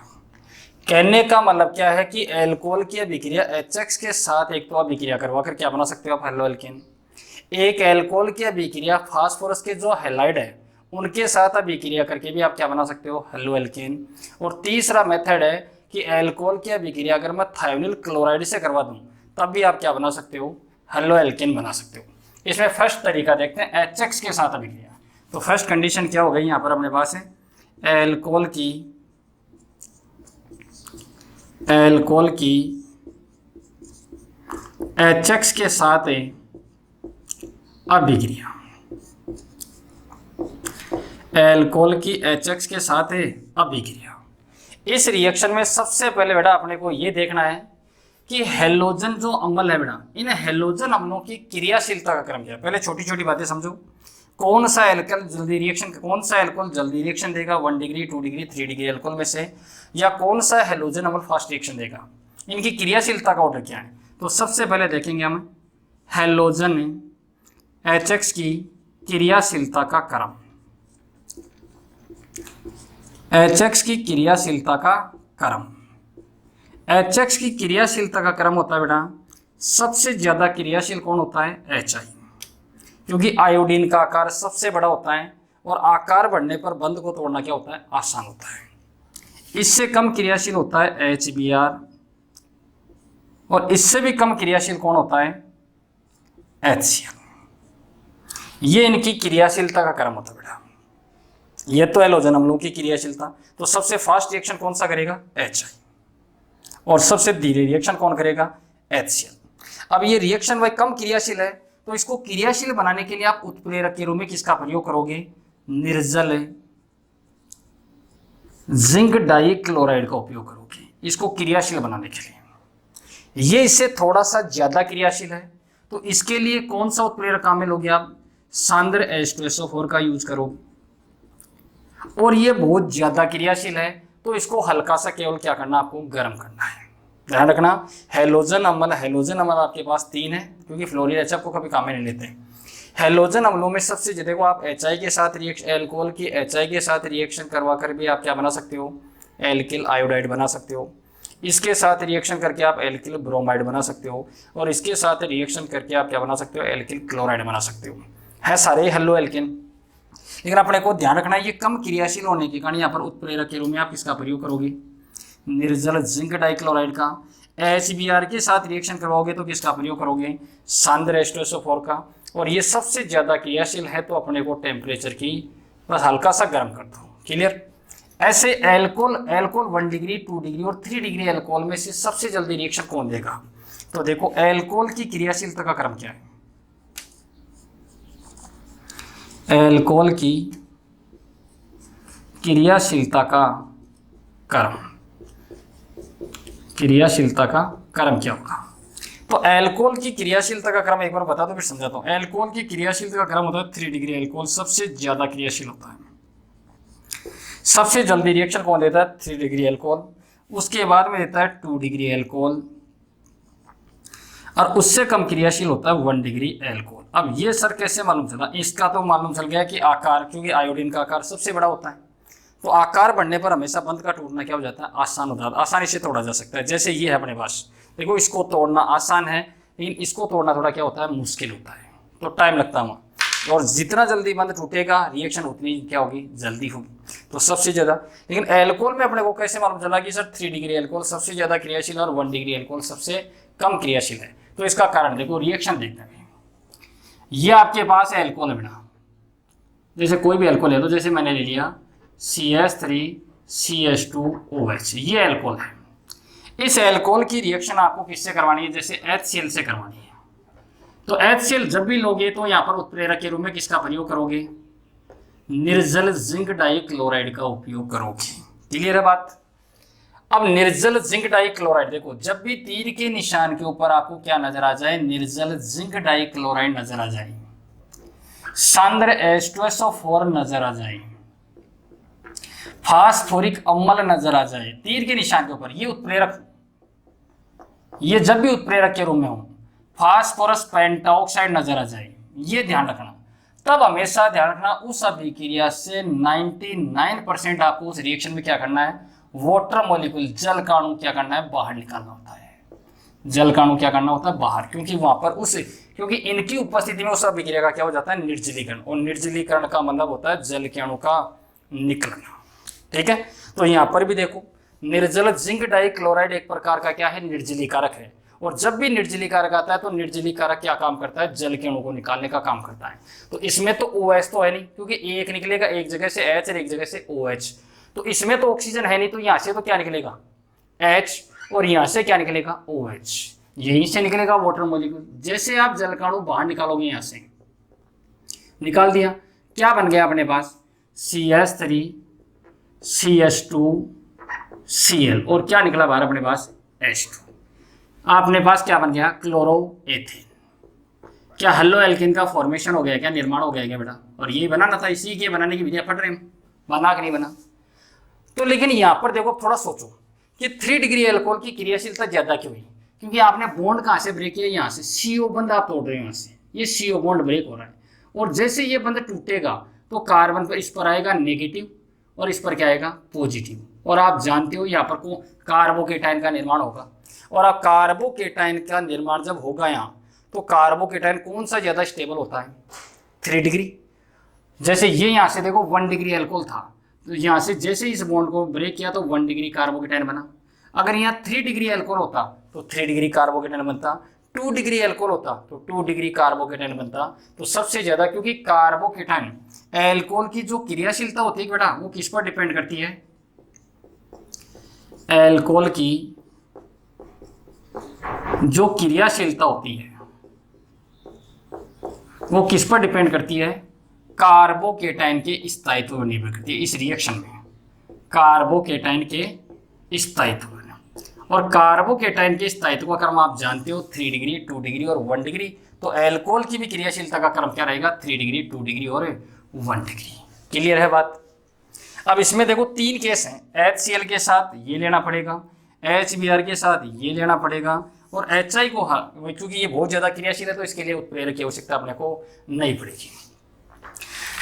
कहने का मतलब क्या है कि एल्कोहल की अभिक्रिया HX के साथ एक तो अभिक्रिया करवा कर क्या बना सकते हो आप, हेलो एल्केन। एक एल्कोहल की अभिक्रिया फास्फोरस के जो हैलाइड है उनके साथ अभिक्रिया करके भी आप क्या बना सकते हो, हेलो एल्केन। और तीसरा मेथड है कि एल्कोहल की अभिक्रिया अगर मैं थायोनिल क्लोराइड से करवा दूं तब भी आप क्या बना सकते हो, हेलो एल्केन बना सकते हो। इसमें फर्स्ट तरीका देखते हैं HX के साथ अभिक्रिया। तो फर्स्ट कंडीशन क्या हो गई यहाँ पर अपने पास है एल्कोहल की HX के साथ अभिक्रिया। एल्कोहल की HX के साथ अभिक्रिया। इस रिएक्शन में सबसे पहले बेटा अपने को ये देखना है कि हैलोजन जो अम्ल है बेटा, इन हैलोजन अम्लों की क्रियाशीलता का क्रम क्या है। पहले छोटी छोटी बातें समझो। कौन सा एल्कोहल जल्दी रिएक्शन देगा 1 डिग्री 2 डिग्री 3 डिग्री एल्कोहल में से, या कौन सा हैलोजन अम्ल फास्ट रिएक्शन देगा, इनकी क्रियाशीलता का ऑर्डर क्या है। तो सबसे पहले देखेंगे हम हैलोजन HX की क्रियाशीलता का क्रम। HX की क्रियाशीलता का क्रम। HX की क्रियाशीलता का क्रम होता है बेटा, सबसे ज्यादा क्रियाशील कौन होता है, HI, क्योंकि आयोडीन का आकार सबसे बड़ा होता है और आकार बढ़ने पर बंध को तोड़ना क्या होता है, आसान होता है। इससे कम क्रियाशील होता है HBr, और इससे भी कम क्रियाशील कौन होता है, HCl। ये इनकी क्रियाशीलता का क्रम होता है बेटा। ये तो हैलोजन अम्लों की क्रियाशीलता। तो सबसे फास्ट रिएक्शन कौन सा करेगा, HI, और सबसे धीरे रिएक्शन कौन करेगा, HCl। अब ये रिएक्शन भाई कम क्रियाशील है, तो इसको क्रियाशील बनाने के लिए आप उत्प्रेरक के रूप में किसका प्रयोग करोगे, निर्जल जिंक डाइक्लोराइड का उपयोग करोगे इसको क्रियाशील बनाने के लिए। ये इससे थोड़ा सा ज्यादा क्रियाशील है, तो इसके लिए कौन सा उत्प्रेरक काम में लोगे आप, सांद्र H2SO4 का यूज करोगे। और ये बहुत ज्यादा क्रियाशील है, तो इसको हल्का सा केवल क्या करना, आपको गर्म करना है। ध्यान रखना, हैलोजन अम्ल आपके पास 3 है, क्योंकि फ्लोरीन HF को कभी काम में नहीं लेते। हैलोजन अम्लों में सबसे ज्यादा को आप HI के साथ रिएक्शन, एल्कोहल की HI के साथ रिएक्शन करवा कर भी आप क्या बना सकते हो, एल्किल आयोडाइड बना सकते हो। इसके साथ रिएक्शन करके आप एल्किल ब्रोमाइड बना सकते हो, और इसके साथ रिएक्शन करके आप क्या बना सकते हो, एल्किल क्लोराइड बना सकते हो। है सारे हेलो एल्केन, लेकिन अपने को ध्यान रखना है ये कम क्रियाशील होने के कारण यहाँ पर उत्प्रेरक के रूप में आप किसका प्रयोग करोगे, निर्जल जिंक डाइक्लोराइड का। HBr के साथ रिएक्शन करवाओगे तो किसका प्रयोग करोगे, सांद्र H2SO4 का। और ये सबसे ज्यादा क्रियाशील है, तो अपने को टेम्परेचर की बस हल्का सा गर्म कर दो। क्लियर। ऐसे एल्कोहल 1 डिग्री 2 डिग्री और 3 डिग्री एल्कोहल में से सबसे जल्दी रिएक्शन कौन देगा। तो देखो एल्कोहल की क्रियाशीलता का क्रम क्या है, एल्कोहल की क्रियाशीलता का क्रम क्या होगा। तो एल्कोहल की क्रियाशीलता का क्रम एक बार बता दो फिर समझाता हूँ। एल्कोहल की क्रियाशीलता का क्रम होता है 3 डिग्री एल्कोहल सबसे ज्यादा क्रियाशील होता है। सबसे जल्दी रिएक्शन कौन देता है? 3 डिग्री अल्कोहल, उसके बाद में देता है 2 डिग्री अल्कोहल, और उससे कम क्रियाशील होता है 1 डिग्री अल्कोहल। अब ये सर कैसे मालूम चला? इसका तो मालूम चल गया कि आकार, क्योंकि आयोडीन का आकार सबसे बड़ा होता है, तो आकार बढ़ने पर हमेशा बंध का टूटना क्या हो जाता है? आसान हो जाता है, आसानी से तोड़ा जा सकता है। जैसे ये है अपने पास, देखो इसको तोड़ना आसान है, लेकिन इसको तोड़ना थोड़ा क्या होता है? मुश्किल होता है, तो टाइम लगता है वहाँ। और जितना जल्दी बंध टूटेगा रिएक्शन उतनी क्या होगी? जल्दी होगी। तो सबसे ज़्यादा, लेकिन एल्कोहल में अपने को कैसे मालूम चला कि सर 3 डिग्री एल्कोहल सबसे ज़्यादा क्रियाशील और 1 डिग्री एल्कोहल सबसे कम क्रियाशील है? तो इसका कारण देखो, रिएक्शन देखते हैं। ये आपके पास है एल्कोहल है बेटा, जैसे कोई भी एल्कोहल है, तो जैसे मैंने ले लिया CH3CH2OH, ये एल्कोहल है। इस एल्कोहल की रिएक्शन आपको किससे करवानी है? जैसे HCl से करवानी है। तो HCl जब भी लोगे तो यहाँ पर उत्प्रेरक के रूप में किसका प्रयोग करोगे? निर्जल जिंक डाइक्लोराइड का उपयोग करोगे। क्लियर है बात? अब निर्जल जिंक डाइक्लोराइड, देखो जब भी तीर के निशान के ऊपर आपको क्या नजर आ जाए? निर्जल जिंक डाइक्लोराइड नजर आ जाए, सांद्र H2SO4 नजर आ जाए, फास्फोरिक अम्ल नजर आ जाए तीर के निशान के ऊपर, ये उत्प्रेरक, ये जब भी उत्प्रेरक के रूप में हो, फास्फोरस पेंटाऑक्साइड नजर आ जाए, ये ध्यान रखना। तब हमेशा ध्यान रखना उस अभिक्रिया से 99% आपको उस रिएक्शन में क्या करना है? वाटर मॉलिक्यूल, जल काणु क्या करना है? बाहर निकालना होता है। जल काणु क्या करना होता है? बाहर, क्योंकि वहां पर क्योंकि इनकी उपस्थिति में उस अभिक्रिया का क्या हो जाता है? निर्जलीकरण, और निर्जलीकरण का मतलब होता है जल के अणु का निकलना। ठीक है, तो यहाँ पर भी देखो निर्जल जिंक डाइक्लोराइड एक प्रकार का क्या है? निर्जलीकारक है, और जब भी निर्जलीकारक आता है तो निर्जलीकारक क्या काम करता है? जल के अणु को निकालने का काम करता है। तो इसमें तो OH तो है नहीं, क्योंकि एक निकलेगा एक जगह से H और एक जगह से OH, तो इसमें तो ऑक्सीजन है नहीं, तो यहाँ से तो क्या निकलेगा? H, और यहाँ से क्या निकलेगा? OH, यहीं से निकलेगा वाटर मॉलिक्यूल। जैसे आप जल का अणु बाहर निकालोगे, यहाँ से निकाल दिया, क्या बन गया अपने पास? CH3CH2Cl, और क्या निकला बाहर अपने पास? H2। आपने पास क्या बन गया? क्लोरोएथेन। क्या हेलो एल्केन का फॉर्मेशन हो गया? क्या निर्माण हो गया क्या बेटा? और ये बनाना था, इसी के बनाने की विधियां पढ़ रहे हैं, बना कि नहीं बना? तो लेकिन यहाँ पर देखो, थोड़ा सोचो कि 3 डिग्री एल्कोहल की क्रियाशीलता ज्यादा क्यों हुई? क्योंकि आपने बॉन्ड कहाँ से ब्रेक किया? यहाँ से CO बंध आप तोड़ रहे हो, यहाँ से ये CO बॉन्ड ब्रेक हो रहा है, और जैसे ये बंध टूटेगा तो कार्बन पर इस पर आएगा नेगेटिव, और इस पर क्या आएगा? पॉजिटिव। और आप जानते हो यहाँ पर को कार्बोकेटाइन का निर्माण होगा, और अब कार्बोकेटाइन का निर्माण जब होगा यहाँ, तो कार्बोकेटाइन कौन सा ज़्यादा स्टेबल होता है? 3 डिग्री। जैसे ये यहाँ से देखो 1 डिग्री अल्कोहल था, तो यहाँ से जैसे इस बॉन्ड को ब्रेक किया तो 1 डिग्री कार्बोकेटाइन बना। अगर यहाँ 3 डिग्री अल्कोहल होता तो 3 डिग्री कार्बोकेटाइन बनता, 2 डिग्री अल्कोहल होता तो 2 डिग्री कार्बोकेटाइन बनता। तो सबसे ज़्यादा, क्योंकि कार्बोकेटाइन एल्कोहल की जो क्रियाशीलता होती है बेटा, वो किस पर डिपेंड करती है? एल्कोहल की जो क्रियाशीलता होती है वो किस पर डिपेंड करती है? कार्बोकेटाइन के स्थायित्व पर निर्भर करती है। इस रिएक्शन में कार्बोकेटाइन के स्थायित्व, और कार्बोकेटाइन के स्थायित्व का क्रम आप जानते हो, 3 डिग्री, 2 डिग्री और 1 डिग्री। तो एल्कोहल की भी क्रियाशीलता का क्रम क्या रहेगा? 3 डिग्री, 2 डिग्री और 1 डिग्री। क्लियर है बात? अब इसमें देखो 3 केस हैं। HCl के साथ ये लेना पड़ेगा, HBr के साथ ये लेना पड़ेगा, और HI को, हाँ क्योंकि ये बहुत ज़्यादा क्रियाशील है तो इसके लिए उत्प्रेरक की आवश्यकता अपने को नहीं पड़ेगी।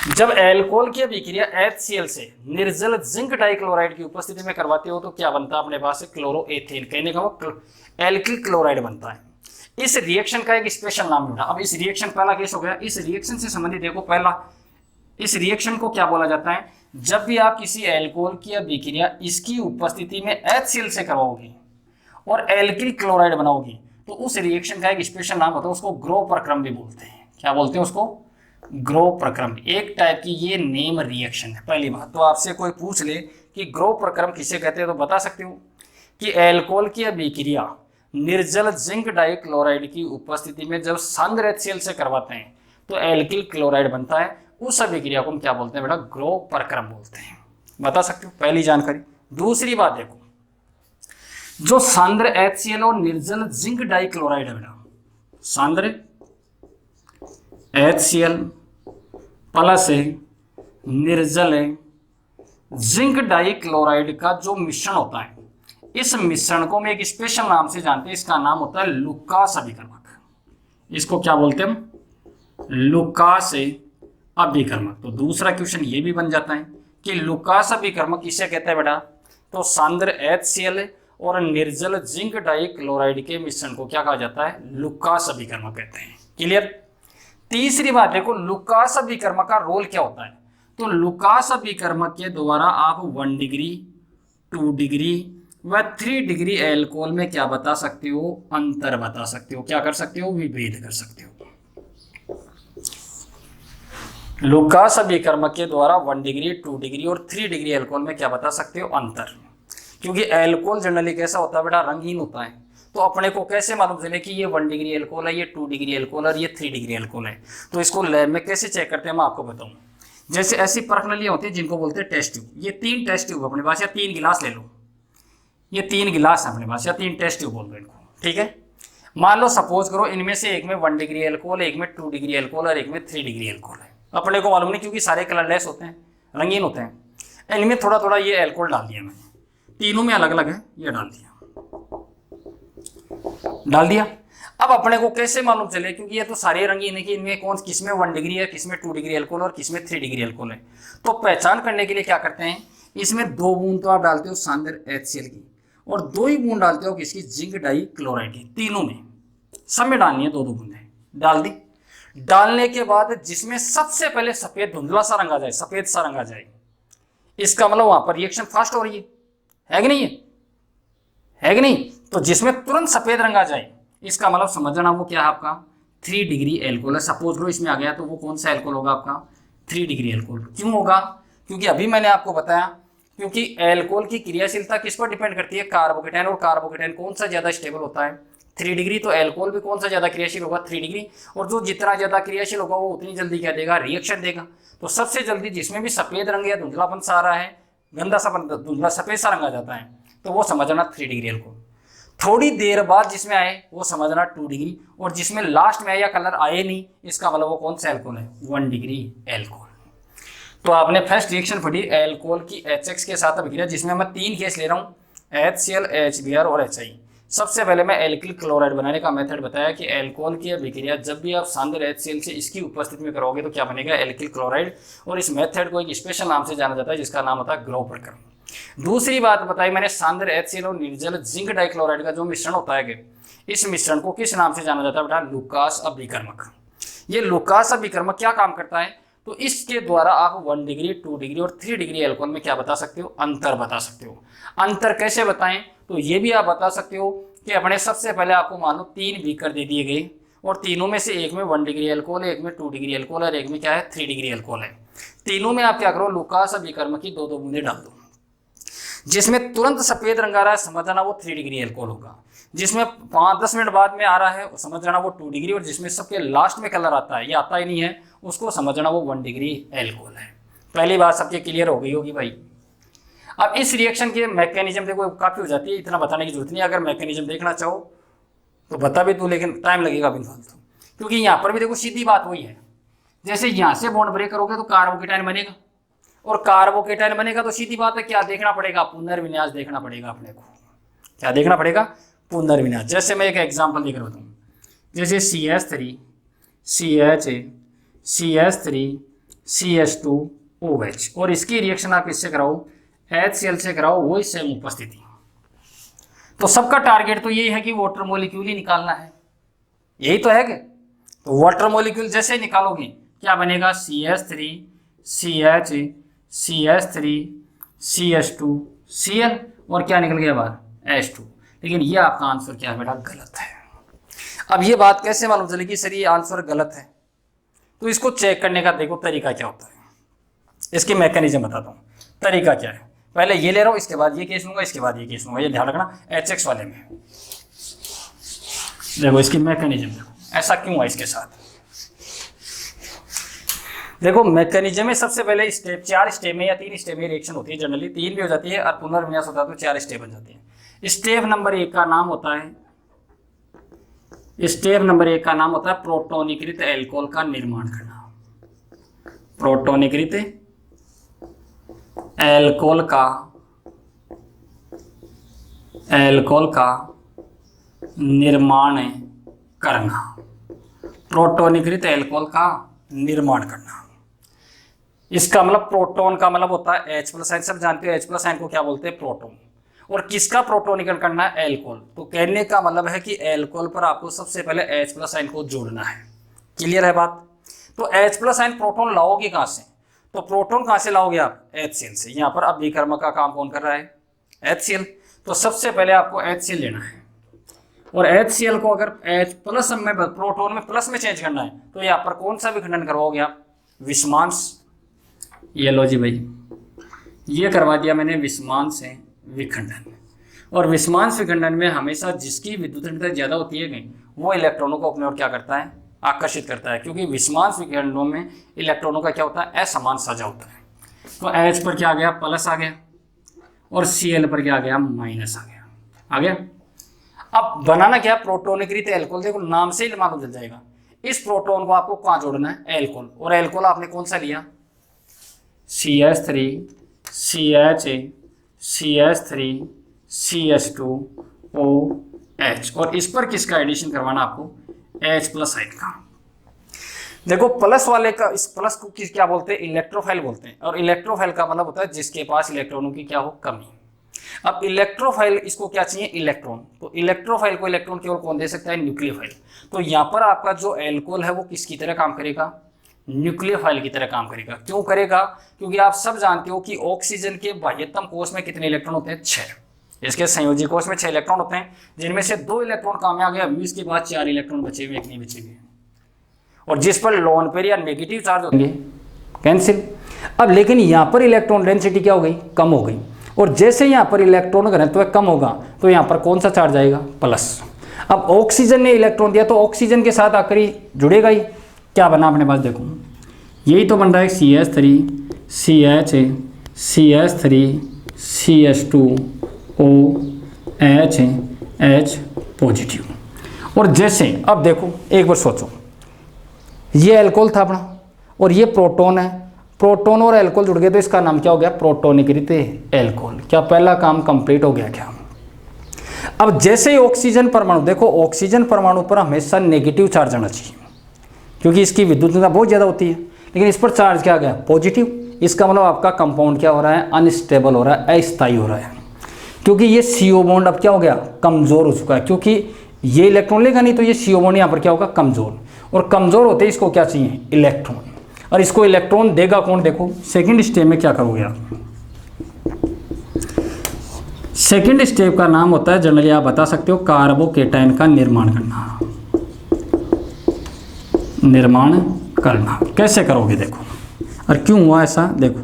जब एल्कोहल की अभिक्रिया HCl से निर्जल जिंक डाइक्लोराइड की उपस्थिति में करवाते हो तो क्या बनता है अपने पास? क्लोरोएथेन, कहने का वो एल्किल क्लोराइड बनता है। इस रिएक्शन का एक स्पेशल नाम मिला। अब इस रिएक्शन, पहला केस हो गया, इस रिएक्शन से संबंधित देखो, पहला इस रिएक्शन को क्या बोला जाता है? जब भी आप किसी एल्कोहल की अभिक्रिया इसकी उपस्थिति में HCl से करवाओगे और एल्किल क्लोराइड बनाओगी, तो उस रिएक्शन का एक स्पेशल नाम होता है, उसको ग्रो प्रक्रम भी बोलते हैं। क्या बोलते हैं उसको? ग्रो प्रक्रम। एक टाइप की ये नेम रिएक्शन है। पहली बात तो आपसे कोई पूछ ले कि ग्रो प्रक्रम किसे कहते हैं, तो बता सकते हो कि एल्कोहल की अभिक्रिया निर्जल जिंक डाइक्लोराइड की उपस्थिति में जब सांद्र HCl से करवाते हैं तो एल्किल क्लोराइड बनता है। उस अभिक्रिया को हम क्या बोलते हैं बेटा? ग्रो प्रक्रम बोलते हैं। बता सकते हो, पहली जानकारी। दूसरी बात देखो, जो सांद्र HCl और निर्जल जिंक डाइक्लोराइड है बेटा, सांद्र HCl प्लस है निर्जल है जिंक डाइक्लोराइड का जो मिश्रण होता है, इस मिश्रण को हम एक स्पेशल नाम से जानते हैं, इसका नाम होता है लुकास अभिकर्मक। इसको क्या बोलते हैं हम? लुकास अभिकर्मक। तो दूसरा क्वेश्चन ये भी बन जाता है कि लुकास अभिकर्मक किसे कहते हैं बेटा? तो सांद्र HCl और निर्जल जिंक डाइक्लोराइड के मिश्रण को क्या कहा जाता है? लुकास अभिकर्मक कहते हैं। क्लियर? तीसरी बात देखो, लुकास अभिकर्मक का रोल क्या होता है? तो लुकास अभिकर्मक के द्वारा आप 1 डिग्री, 2 डिग्री व 3 डिग्री एल्कोहल में क्या बता सकते हो? अंतर बता सकते हो। क्या कर सकते हो? विभेद कर सकते हो। लुकास अभिकर्मक के द्वारा 1 डिग्री, 2 डिग्री और 3 डिग्री एल्कोहल में क्या बता सकते हो? अंतर। क्योंकि एल्कोहल जनरली कैसा होता है बेटा? रंगीन होता है। तो अपने को कैसे मालूम चले कि ये 1 डिग्री एल्कोहल है, ये 2 डिग्री एल्कोहल और ये 3 डिग्री एल्कोहल है? तो इसको लैब में कैसे चेक करते हैं मैं आपको बताऊं। जैसे ऐसी परख नलियां होती है जिनको बोलते हैं टेस्ट ट्यूब। ये 3 टेस्ट ट्यूब अपने पास, या 3 गिलास ले लो, ये 3 गिलास है अपने पास, या 3 टेस्ट ट्यूब बोल दो इनको। ठीक है, मान लो सपोज करो इनमें से एक में 1 डिग्री एल्कोहल, एक में 2 डिग्री एल्कोहल और एक में 3 डिग्री एल्कोहल है। अपने को मालूम नहीं क्योंकि सारे कलरलेस होते हैं, रंगीन होते हैं। इनमें थोड़ा थोड़ा ये एल्कोहल डाल दिया मैंने, तीनों में अलग अलग है, ये डाल दिया। अब अपने को कैसे मालूम चले? क्योंकि ये तो सारे रंगीन है कि इनमें कौन किसमें 1 डिग्री है, किसमें 2 डिग्री एल्कोहल और किसमें 3 डिग्री एल्कोहल है। तो पहचान करने के लिए क्या करते हैं, इसमें 2 बूंद तो आप डालते हो सांद्र HCl की, और 2 ही बूंद डालते हो किसकी? जिंक डाइक्लोराइड की। तीनों में सब में डालनी है 2-2 बूंदें, डाल दी। डालने के बाद जिसमें सबसे पहले सफेद धुंधला सा रंग आ जाए, सफेद सा रंग आ जाए, इसका मतलब वहां पर रिएक्शन फास्ट हो रही है कि नहीं? है कि नहीं? तो जिसमें तुरंत सफेद रंग आ जाए, इसका मतलब समझना वो क्या है आपका? 3 डिग्री एल्कोहल है। सपोज करो इसमें आ गया, तो वो कौन सा एल्कोहल होगा आपका? 3 डिग्री एल्कोहल। क्यों होगा? क्योंकि अभी मैंने आपको बताया, क्योंकि एल्कोहल की क्रियाशीलता किस पर डिपेंड करती है? कार्बोकेटायन। और कार्बोकेटायन कौन सा ज्यादा स्टेबल होता है? 3 डिग्री। तो एल्कोहल भी कौन सा ज्यादा क्रियाशील होगा? 3 डिग्री। और जो जितना ज्यादा क्रियाशील होगा वो उतनी जल्दी क्या देगा? रिएक्शन देगा। तो सबसे जल्दी जिसमें भी सफेद रंग या धुंधलापन सा आ रहा है, गंदा सा धुंधला सफेद सा रंग आ जाता है, तो वो समझना 3 डिग्री एल्कोहल। थोड़ी देर बाद जिसमें आए वो समझना 2 डिग्री, और जिसमें लास्ट में आए या कलर आए नहीं, इसका मतलब वो कौन सा एल्कोहल है? 1 डिग्री एल्कोहल। तो आपने फर्स्ट रिएक्शन पढ़ी एल्कोहल की HX के साथ अभिक्रिया, जिसमें मैं 3 केस ले रहा हूँ, HCl, HBr और HI। सबसे पहले मैं एल्किल क्लोराइड बनाने का मेथड बताया कि एल्कोहल की अभिक्रिया जब भी आप सांद्र HCl से इसकी उपस्थिति में करोगे तो क्या बनेगा? Alkyl chloride. और इस मेथड को एक स्पेशल नाम से जाना जाता है जिसका नाम होता है ग्रोव प्रक्रम। दूसरी बात बताई मैंने, सांद्र HCl और निर्जल जिंक डाइक्लोराइड का जो मिश्रण होता है, इस मिश्रण को किस नाम से जाना जाता है बेटा? लुकास अभिकर्मक। ये लुकास अभिकर्मक क्या काम करता है? तो इसके द्वारा आप 1 डिग्री, 2 डिग्री और 3 डिग्री एल्कोहल में क्या बता सकते हो? अंतर बता सकते हो। अंतर कैसे बताएं? तो ये भी आप बता सकते हो कि अपने सबसे पहले आपको मान लो 3 बीकर दे दिए गए, और तीनों में से एक में 1 डिग्री एल्कोहल है, एक में 2 डिग्री एल्कोहल और एक में क्या है? 3 डिग्री एल्कोहल है। तीनों में आप क्या करो? लुकास अभिकर्मक की 2-2 बूंदे डाल दो। जिसमें तुरंत सफेद रंग आ रहा है, समझना वो 3 डिग्री एल्कोहल होगा। जिसमें 5-10 मिनट बाद में आ रहा है, समझना वो 2 डिग्री। और जिसमें सबके लास्ट में कलर आता है, ये आता ही नहीं है, उसको समझना वो 1 डिग्री एल्कोहल है। पहली बात सबके क्लियर हो गई होगी भाई। अब इस रिएक्शन की मैकेनिज्म देखो काफ़ी हो जाती है, इतना बताने की जरूरत नहीं। अगर मैकेनिज्म देखना चाहो तो बता भी दूँ, लेकिन टाइम लगेगा बिन फालतू। क्योंकि यहाँ पर भी देखो सीधी बात वही है, जैसे यहाँ से बॉन्ड ब्रेक करोगे तो कार्बोकेटायन बनेगा, और कार्बोकेटायन बनेगा तो सीधी बात है क्या देखना पड़ेगा? पुनर्विन्यास देखना पड़ेगा अपने को। क्या देखना पड़ेगा? पुनर्विन्यास। जैसे मैं एक एग्जांपल देकर बताऊँ, जैसे CH3 CH CH3 CH2 OH, और इसकी रिएक्शन आप इससे कराओ HCl से कराओ, वही सेम उपस्थिति। तो सबका टारगेट तो यही है कि वाटर मॉलिक्यूल ही निकालना है, यही तो है कि? तो वाटर मॉलिक्यूल जैसे निकालोगे क्या बनेगा? CH3 CH CH3 CH2 Cl, और क्या निकल गया बाहर? H2। लेकिन ये आपका आंसर क्या है बेटा? गलत है। अब ये बात कैसे मालूम चलेगी सर ये आंसर गलत है? तो इसको चेक करने का देखो तरीका क्या होता है, इसकी मैकेनिज्म बताता हूँ। तरीका क्या है? पहले ये ले रहा हूँ, इसके बाद ये केस लूंगा, इसके बाद ये केस लूंगा। ये ध्यान रखना HX वाले में। देखो इसकी मैकेनिज्म देखो ऐसा क्यों है इसके साथ। देखो मैकेनिज्म में सबसे पहले स्टेप 4 स्टेप में या 3 स्टेप में रिएक्शन होती है, जनरली 3 भी हो जाती है, और पुनर्विन्यास होता है तो 4 स्टेप बन जाते हैं। स्टेप नंबर 1 का नाम होता है, स्टेप नंबर 1 का नाम होता है प्रोटोनीकृत एल्कोहल का निर्माण करना। प्रोटोनीकृत एल्कोहल का निर्माण करना, प्रोटोनीकृत एल्कोहल का निर्माण करना। इसका मतलब प्रोटॉन का मतलब होता है H+, सब जानते हो H+ को क्या बोलते हैं, प्रोटॉन। और किसका प्रोटोनीकरण करना है, एल्कोहल। तो कहने का मतलब है कि एल्कोहल पर आपको सबसे पहले H+ को जोड़ना है। क्लियर है बात। तो H+ प्रोटॉन लाओगे कहां से, तो प्रोटॉन कहां से लाओगे आप, HCl से। यहां पर अभिकर्मक का काम कौन कर रहा है, HCl। तो सबसे पहले आपको HCl लेना है, और HCl को अगर H+ में प्रोटॉन में प्लस में चेंज करना है तो यहाँ पर कौन सा विखंडन करवाओगे आप, विषमांश। ये लो जी भाई, ये करवा दिया मैंने विषमांश से विखंडन। और विषमांश विखंडन में हमेशा जिसकी विद्युत ऋणात्मकता ज्यादा होती है वो इलेक्ट्रॉनों को अपने ओर क्या करता है, आकर्षित करता है। क्योंकि विषमांश विखंडनों में इलेक्ट्रॉनों का क्या होता है, असमान साझा होता है। तो H पर क्या आ गया, प्लस आ गया, और Cl पर क्या आ गया, माइनस आ गया। अब बनाना क्या, प्रोटोनीकृत एल्कोहल। देखो नाम से ही मालूम चल जाएगा। इस प्रोटॉन को आपको कहाँ जोड़ना है, एल्कोहल। और एल्कोहल आपने कौन सा लिया, CH3 CHA CH3 CH2OH। और इस पर किसका एडिशन करवाना आपको, H+ आयन का। देखो प्लस वाले का, इस प्लस को क्या बोलते हैं, इलेक्ट्रोफाइल बोलते हैं। और इलेक्ट्रोफाइल का मतलब होता है जिसके पास इलेक्ट्रॉनों की क्या हो, कमी। अब इलेक्ट्रोफाइल इसको क्या चाहिए, इलेक्ट्रॉन। तो इलेक्ट्रोफाइल को इलेक्ट्रॉन केवल कौन दे सकता है, न्यूक्लियोफाइल। तो यहाँ पर आपका जो एल्कोहल है वो किसकी तरह काम करेगा, न्यूक्लियोफाइल की तरह काम करेगा। क्यों करेगा, क्योंकि आप सब जानते हो कि ऑक्सीजन के बाह्यतम कोष में कितने इलेक्ट्रॉन होते हैं, 6। इसके संयोजी कोष में 6 इलेक्ट्रॉन होते हैं, जिनमें से 2 इलेक्ट्रॉन काम में आ गया, इसके बाद 4 इलेक्ट्रॉन बचे हुए, एक नहीं बचे हुए। और जिस पर लोन पेयर या नेगेटिव चार्ज होंगे कैंसिल। अब लेकिन यहाँ पर इलेक्ट्रॉन डेंसिटी क्या हो गई, कम हो गई। और जैसे यहाँ पर इलेक्ट्रॉन घनत्व कम होगा तो यहाँ पर कौन सा चार्ज आएगा, प्लस। अब ऑक्सीजन ने इलेक्ट्रॉन दिया तो ऑक्सीजन के साथ आकर ही जुड़ेगा ही। क्या बना अपने पास, देखो यही तो बन रहा है, CH3 CHA CH3 CH2OH H positive. और जैसे अब देखो एक बार सोचो, ये एल्कोहल था अपना और ये प्रोटॉन है। प्रोटॉन और एल्कोहल जुड़ गए तो इसका नाम क्या हो गया, प्रोटोनीकृत एल्कोहल। क्या पहला काम कंप्लीट हो गया क्या। अब जैसे ही ऑक्सीजन परमाणु, देखो ऑक्सीजन परमाणु पर हमेशा नेगेटिव चार्ज आना चाहिए क्योंकि इसकी विद्युत ऊर्जा बहुत ज़्यादा होती है, लेकिन इस पर चार्ज क्या आ गया, पॉजिटिव। इसका मतलब आपका कंपाउंड क्या हो रहा है, अनस्टेबल हो रहा है, अस्थायी हो रहा है। क्योंकि ये CO बॉन्ड अब क्या हो गया, कमज़ोर हो चुका है। क्योंकि ये इलेक्ट्रॉन लेगा नहीं तो ये CO बॉन्ड यहाँ पर क्या होगा, कमज़ोर। और कमज़ोर होते इसको क्या चाहिए, इलेक्ट्रॉन। और इसको इलेक्ट्रॉन देगा कौन, देखो सेकेंड स्टेप में क्या करोगे आप। सेकेंड स्टेप का नाम होता है, जनरली आप बता सकते हो, कार्बोकेटाइन का निर्माण करना। निर्माण करना कैसे करोगे देखो, और क्यों हुआ ऐसा, देखो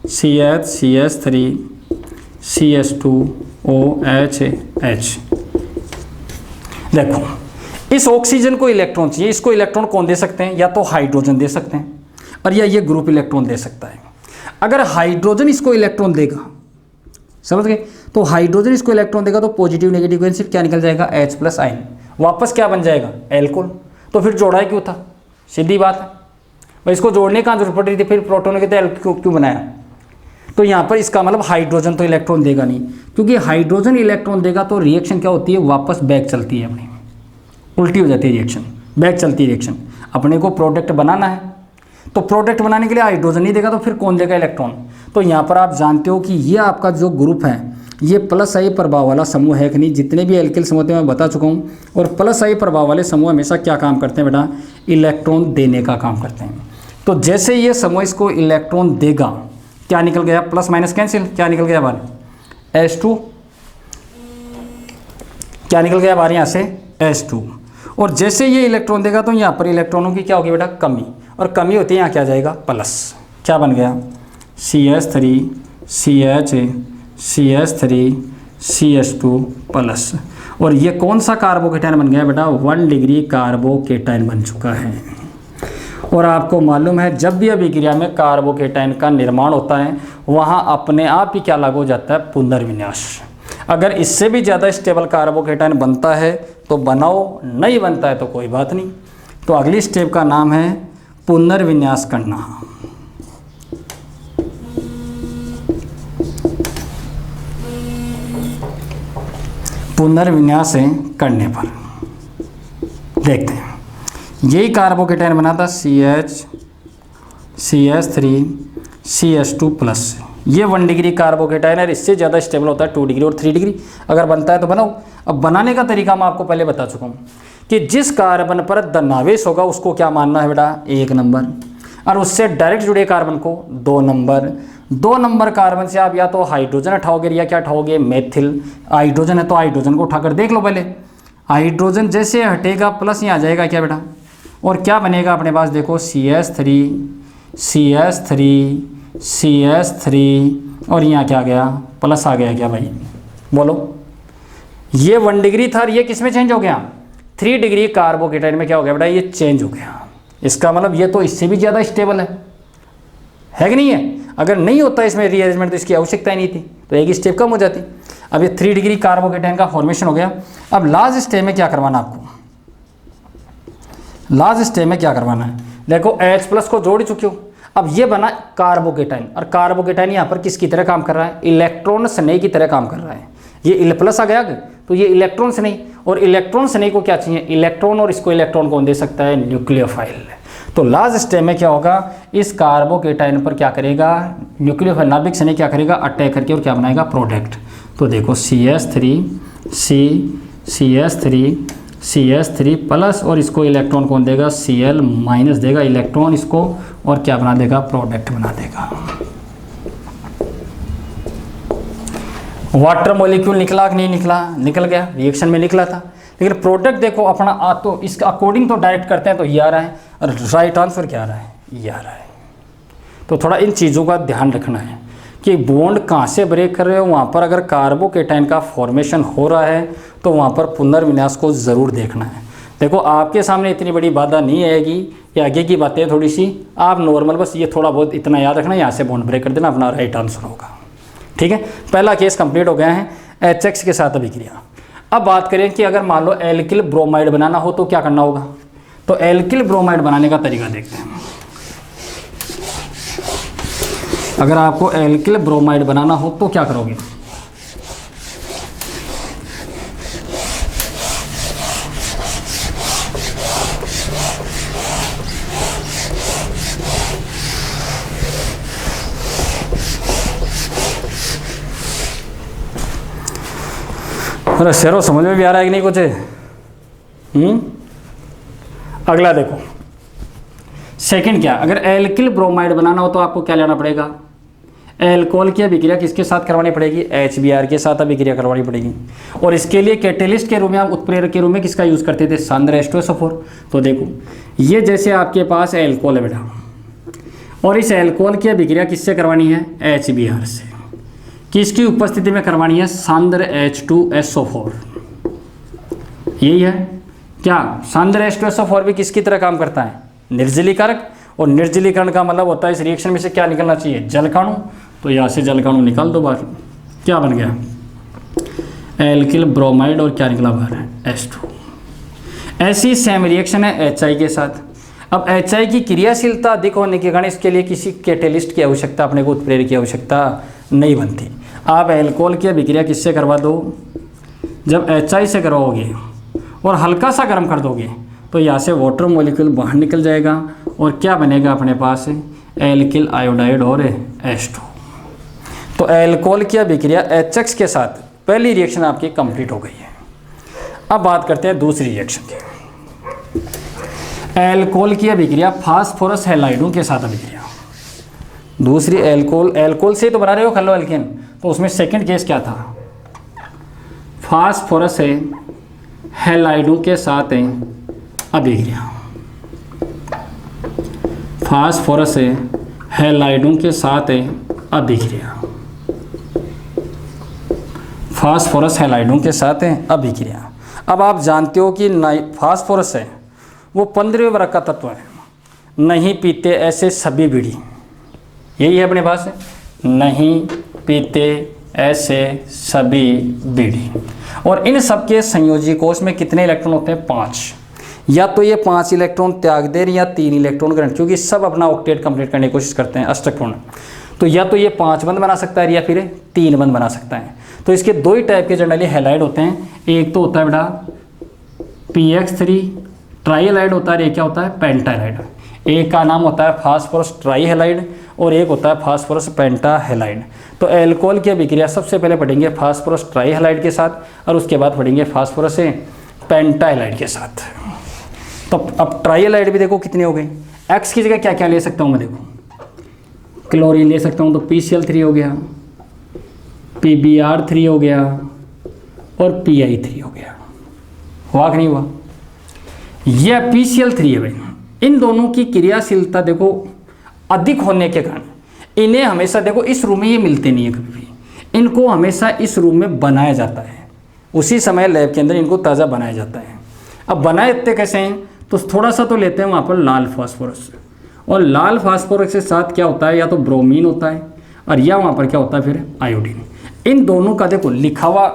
CH CH3 CH2OH H। देखो इस ऑक्सीजन को इलेक्ट्रॉन चाहिए, इसको इलेक्ट्रॉन कौन दे सकते हैं, या तो हाइड्रोजन दे सकते हैं और या ये ग्रुप इलेक्ट्रॉन दे सकता है। अगर हाइड्रोजन इसको इलेक्ट्रॉन देगा, समझ गए, तो हाइड्रोजन इसको इलेक्ट्रॉन देगा तो पॉजिटिव नेगेटिव कैंसिल, क्या निकल जाएगा, H+ आयन। वापस क्या बन जाएगा, एल्कोहल। तो फिर जोड़ा ही क्यों था, सीधी बात है भाई, इसको जोड़ने का जरूरत पड़ रही थी, फिर प्रोटॉन के तेल क्यों बनाया। तो यहाँ पर इसका मतलब हाइड्रोजन तो इलेक्ट्रॉन देगा नहीं, क्योंकि हाइड्रोजन इलेक्ट्रॉन देगा तो रिएक्शन क्या होती है, वापस बैक चलती है, अपनी उल्टी हो जाती है रिएक्शन, बैक चलती है रिएक्शन। अपने को प्रोडक्ट बनाना है तो प्रोडक्ट बनाने के लिए हाइड्रोजन नहीं देगा तो फिर कौन देगा, इलेक्ट्रॉन। तो यहाँ पर आप जानते हो कि ये आपका जो ग्रुप है ये +I प्रभाव वाला समूह है कि नहीं। जितने भी एल्किल समूह थे मैं बता चुका हूँ। और +I प्रभाव वाले समूह हमेशा क्या काम करते हैं बेटा, इलेक्ट्रॉन देने का काम करते हैं। तो जैसे ये समूह इसको इलेक्ट्रॉन देगा, क्या निकल गया, प्लस माइनस कैंसिल, क्या निकल गया बाहर, H2। क्या निकल गया बाहर यहाँ से, H2। और जैसे ये इलेक्ट्रॉन देगा तो यहाँ पर इलेक्ट्रॉनों की क्या होगी बेटा, कमी। और कमी होती है यहाँ क्या जाएगा, प्लस। क्या बन गया, CH3 CHA CH3 CH2 plus. और ये कौन सा कार्बोकेटाइन बन गया बेटा, 1 डिग्री कार्बोकेटाइन बन चुका है। और आपको मालूम है जब भी अभिक्रिया में कार्बोकेटाइन का निर्माण होता है वहाँ अपने आप ही क्या लागू हो जाता है, पुनर्विन्यास। अगर इससे भी ज़्यादा स्टेबल कार्बोकेटाइन बनता है तो बनाओ, नहीं बनता है तो कोई बात नहीं। तो अगली स्टेप का नाम है पुनर्विन्यास करना। पुनर्विन्यास करने पर देखते हैं। यही कार्बोकेटाइन बना था CH3CH2+। ये 1 डिग्री कार्बोकेटाइन है, इससे ज़्यादा स्टेबल होता है 2 डिग्री और 3 डिग्री। अगर बनता है तो बनाओ। अब बनाने का तरीका मैं आपको पहले बता चुका हूँ कि जिस कार्बन पर धनावेश होगा उसको क्या मानना है बेटा, 1 नंबर, और उससे डायरेक्ट जुड़े कार्बन को 2 नंबर। 2 नंबर कार्बन से आप या तो हाइड्रोजन उठाओगे या क्या उठाओगे, मेथिल। हाइड्रोजन है तो हाइड्रोजन को उठाकर देख लो पहले। हाइड्रोजन जैसे हटेगा प्लस यहाँ आ जाएगा क्या बेटा, और क्या बनेगा अपने पास, देखो CH3 और यहाँ क्या आ गया, प्लस आ गया क्या भाई, बोलो। ये 1 डिग्री था, ये किस में चेंज हो गया, 3 डिग्री कार्बोकेटाइन में क्या हो गया बेटा, ये चेंज हो गया। इसका मतलब ये तो इससे भी ज़्यादा स्टेबल है कि नहीं है। अगर नहीं होता इसमें रीअरेंजमेंट तो इसकी आवश्यकता ही नहीं थी, तो एक स्टेप कम हो जाती। अब ये 3 डिग्री कार्बोकेटाइन का फॉर्मेशन हो गया। अब लास्ट स्टेप में क्या करवाना आपको, लास्ट स्टेप में क्या करवाना है, देखो H+ को जोड़ चुके हो। अब ये बना कार्बोकेटाइन, और कार्बोकेटाइन यहाँ पर किसकी तरह काम कर रहा है, इलेक्ट्रॉन स्नेह की तरह काम कर रहा है। ये L+ आ गया तो ये इलेक्ट्रॉन स्नेह, और इलेक्ट्रॉन स्नेह को क्या चाहिए, इलेक्ट्रॉन, और इसको इलेक्ट्रॉन कौन दे सकता है, न्यूक्लियोफाइल। तो लास्ट स्टेप में क्या होगा, इस कार्बोकेटाइन पर क्या करेगा, न्यूक्लियोफाइल नाभिक स्नेह क्या करेगा, अटैक करके और क्या बनाएगा, प्रोडक्ट। तो देखो CH3 और इसको इलेक्ट्रॉन कौन देगा, Cl- देगा इलेक्ट्रॉन इसको, और क्या बना देगा, प्रोडक्ट बना देगा। वाटर मॉलिक्यूल निकला कि नहीं निकला, निकल गया, रिएक्शन में निकला था। लेकिन प्रोडक्ट देखो अपना तो इसका अकॉर्डिंग तो डायरेक्ट करते हैं तो ये आ रहा है, और राइट आंसर क्या आ रहा है, ये आ रहा है। तो थोड़ा इन चीज़ों का ध्यान रखना है कि बॉन्ड कहाँ से ब्रेक कर रहे हो, वहाँ पर अगर कार्बोकेटाइन का फॉर्मेशन हो रहा है तो वहाँ पर पुनर्विन्यास को ज़रूर देखना है। देखो आपके सामने इतनी बड़ी बाधा नहीं आएगी, ये आगे की बातें थोड़ी सी आप नॉर्मल, बस ये थोड़ा बहुत इतना याद रखना, यहाँ से बॉन्ड ब्रेक कर देना, अपना राइट आंसर होगा। ठीक है, पहला केस कंप्लीट हो गया है HX के साथ अभिक्रिया। अब बात करें कि अगर मान लो एल्किल ब्रोमाइड बनाना हो तो क्या करना होगा, तो एल्किल ब्रोमाइड बनाने का तरीका देखते हैं। अगर आपको एल्किल ब्रोमाइड बनाना हो तो क्या करोगे, अरे शेरो समझ में भी आ रहा है कि नहीं कुछ। अगला देखो, सेकंड क्या, अगर एल्किल ब्रोमाइड बनाना हो तो आपको क्या लेना पड़ेगा, एल्कोहल की अभिक्रिया किसके साथ करवानी पड़ेगी, HBr के साथ अभिक्रिया करवानी पड़ेगी। और इसके लिए कैटेलिस्ट के रूप में, हम उत्प्रेरक के रूप में किसका यूज़ करते थे, सांद्र H2SO4। तो देखो ये जैसे आपके पास एल्कोहल है बेटा, और इस एल्कोहल की अभिक्रिया किससे करवानी है, HBr से। किसकी उपस्थिति में करवानी है, सांद्र H2SO4। यही है क्या, सांद्र H2SO4 भी किसकी तरह काम करता है, निर्जलीकारक। और निर्जलीकरण का मतलब होता है इस रिएक्शन में से क्या निकलना चाहिए, जलकाणु। तो यहाँ से जलकाणु निकाल दो बाहर, क्या बन गया, एल्किल ब्रोमाइड, और क्या निकला बाहर, H2। ऐसी सेम रिएक्शन है HI के साथ। अब HI की क्रियाशीलता अधिक होने के कारण इसके लिए किसी कैटेलिस्ट की आवश्यकता, अपने को उत्प्रेरक की आवश्यकता नहीं बनती। आप एल्कोहल की अभिक्रिया किससे करवा दो, जब HI से करवाओगे और हल्का सा गर्म कर दोगे तो यहाँ से वाटर मॉलिक्यूल बाहर निकल जाएगा, और क्या बनेगा अपने पास, एल्किल आयोडाइड और H2। तो एल्कोहल की अभिक्रिया HX के साथ पहली रिएक्शन आपकी कंप्लीट हो गई है। अब बात करते हैं दूसरी रिएक्शन की। एल्कोहल की अभिक्रिया फास्फोरस हैलाइडों के साथ अभिक्रिया। दूसरी एल्कोहल से तो बना रहे हो हेलो एल्केन, तो उसमें सेकंड केस क्या था, फास्फोरस हैलाइडों के साथ अभिक्रिया। फास्फोरस हैलाइडों के साथ अभिक्रिया, फास्फोरस हैलाइडों के साथ अभिक्रिया। अब आप जानते हो कि फास्फोरस है वो 15वें वर्ग का तत्व है, नहीं पीते ऐसे सभी बीड़ी, यही है अपने पास, नहीं पीते ऐसे सभी बीड़ी। और इन सब के संयोजी कोष में कितने इलेक्ट्रॉन होते हैं, 5। या तो ये 5 इलेक्ट्रॉन त्याग दे या 3 इलेक्ट्रॉन ग्रहण, क्योंकि सब अपना ऑक्टेट कंप्लीट करने की कोशिश करते हैं अष्टक पूर्ण। तो या तो ये 5 बंध बना सकता है या फिर 3 बंध बना सकता है। तो इसके 2 ही टाइप के जनरली हैलाइड होते हैं, एक तो होता है बेटा PX3 ट्राईहैलाइड होता है, एक क्या होता है पेंटाहैलाइड। एक का नाम होता है फास्फोरस ट्राईहैलाइड और एक होता है फास्फोरस पेंटाहैलाइड। तो एल्कोहल की अभिक्रिया सबसे पहले पढ़ेंगे फास्फोरस ट्राईहैलाइड के साथ और उसके बाद पढ़ेंगे फास्फोरस पेंटाहैलाइड के साथ। तो अब ट्राईहैलाइड भी देखो कितने हो गए, एक्स की जगह क्या क्या ले सकता हूँ मैं, देखो क्लोरीन ले सकता हूँ तो PCl3 हो गया, PBr3 हो गया और Pi3 हो गया। हुआ कि नहीं हुआ? यह PCl3 है भाई। इन दोनों की क्रियाशीलता देखो अधिक होने के कारण इन्हें हमेशा देखो इस रूम में ये मिलते नहीं है कभी भी, इनको हमेशा इस रूम में बनाया जाता है, उसी समय लैब के अंदर इनको ताज़ा बनाया जाता है। अब बनाए इतने कैसे हैं, तो थोड़ा सा तो लेते हैं वहाँ पर लाल फास्फोरस, और लाल फास्फोरस के साथ क्या होता है, या तो ब्रोमीन होता है और या वहाँ पर क्या होता है फिर आयोडीन। इन दोनों का देखो लिखा हुआ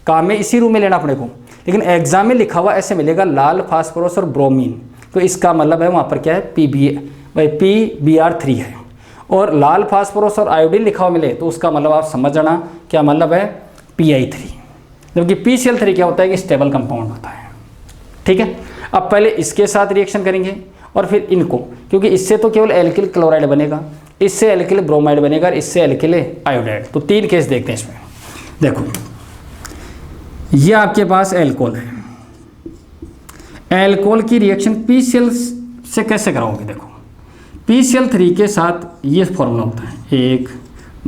काम में इसी रूम में लेना अपने को, लेकिन एग्जाम में लिखा हुआ ऐसे मिलेगा लाल फास्फोरस और ब्रोमीन, तो इसका मतलब है वहाँ पर क्या है PBr3 है। और लाल फास्फोरस और आयोडीन लिखा हुआ मिले तो उसका मतलब आप समझ जाना क्या मतलब है Pi3, जबकि PCl3 क्या होता है कि स्टेबल कंपाउंड होता है। ठीक है, अब पहले इसके साथ रिएक्शन करेंगे और फिर इनको, क्योंकि इससे तो केवल एल्किल क्लोराइड बनेगा, इससे एल्किल ब्रोमाइड बनेगा और इससे एल्किल आयोडाइड। तो 3 केस देखते हैं इसमें। देखो ये आपके पास एल्कोहल है, एल्कोहल की रिएक्शन PCl से कैसे कराओगे, देखो PCl3 के साथ ये फॉर्मूला होता है 1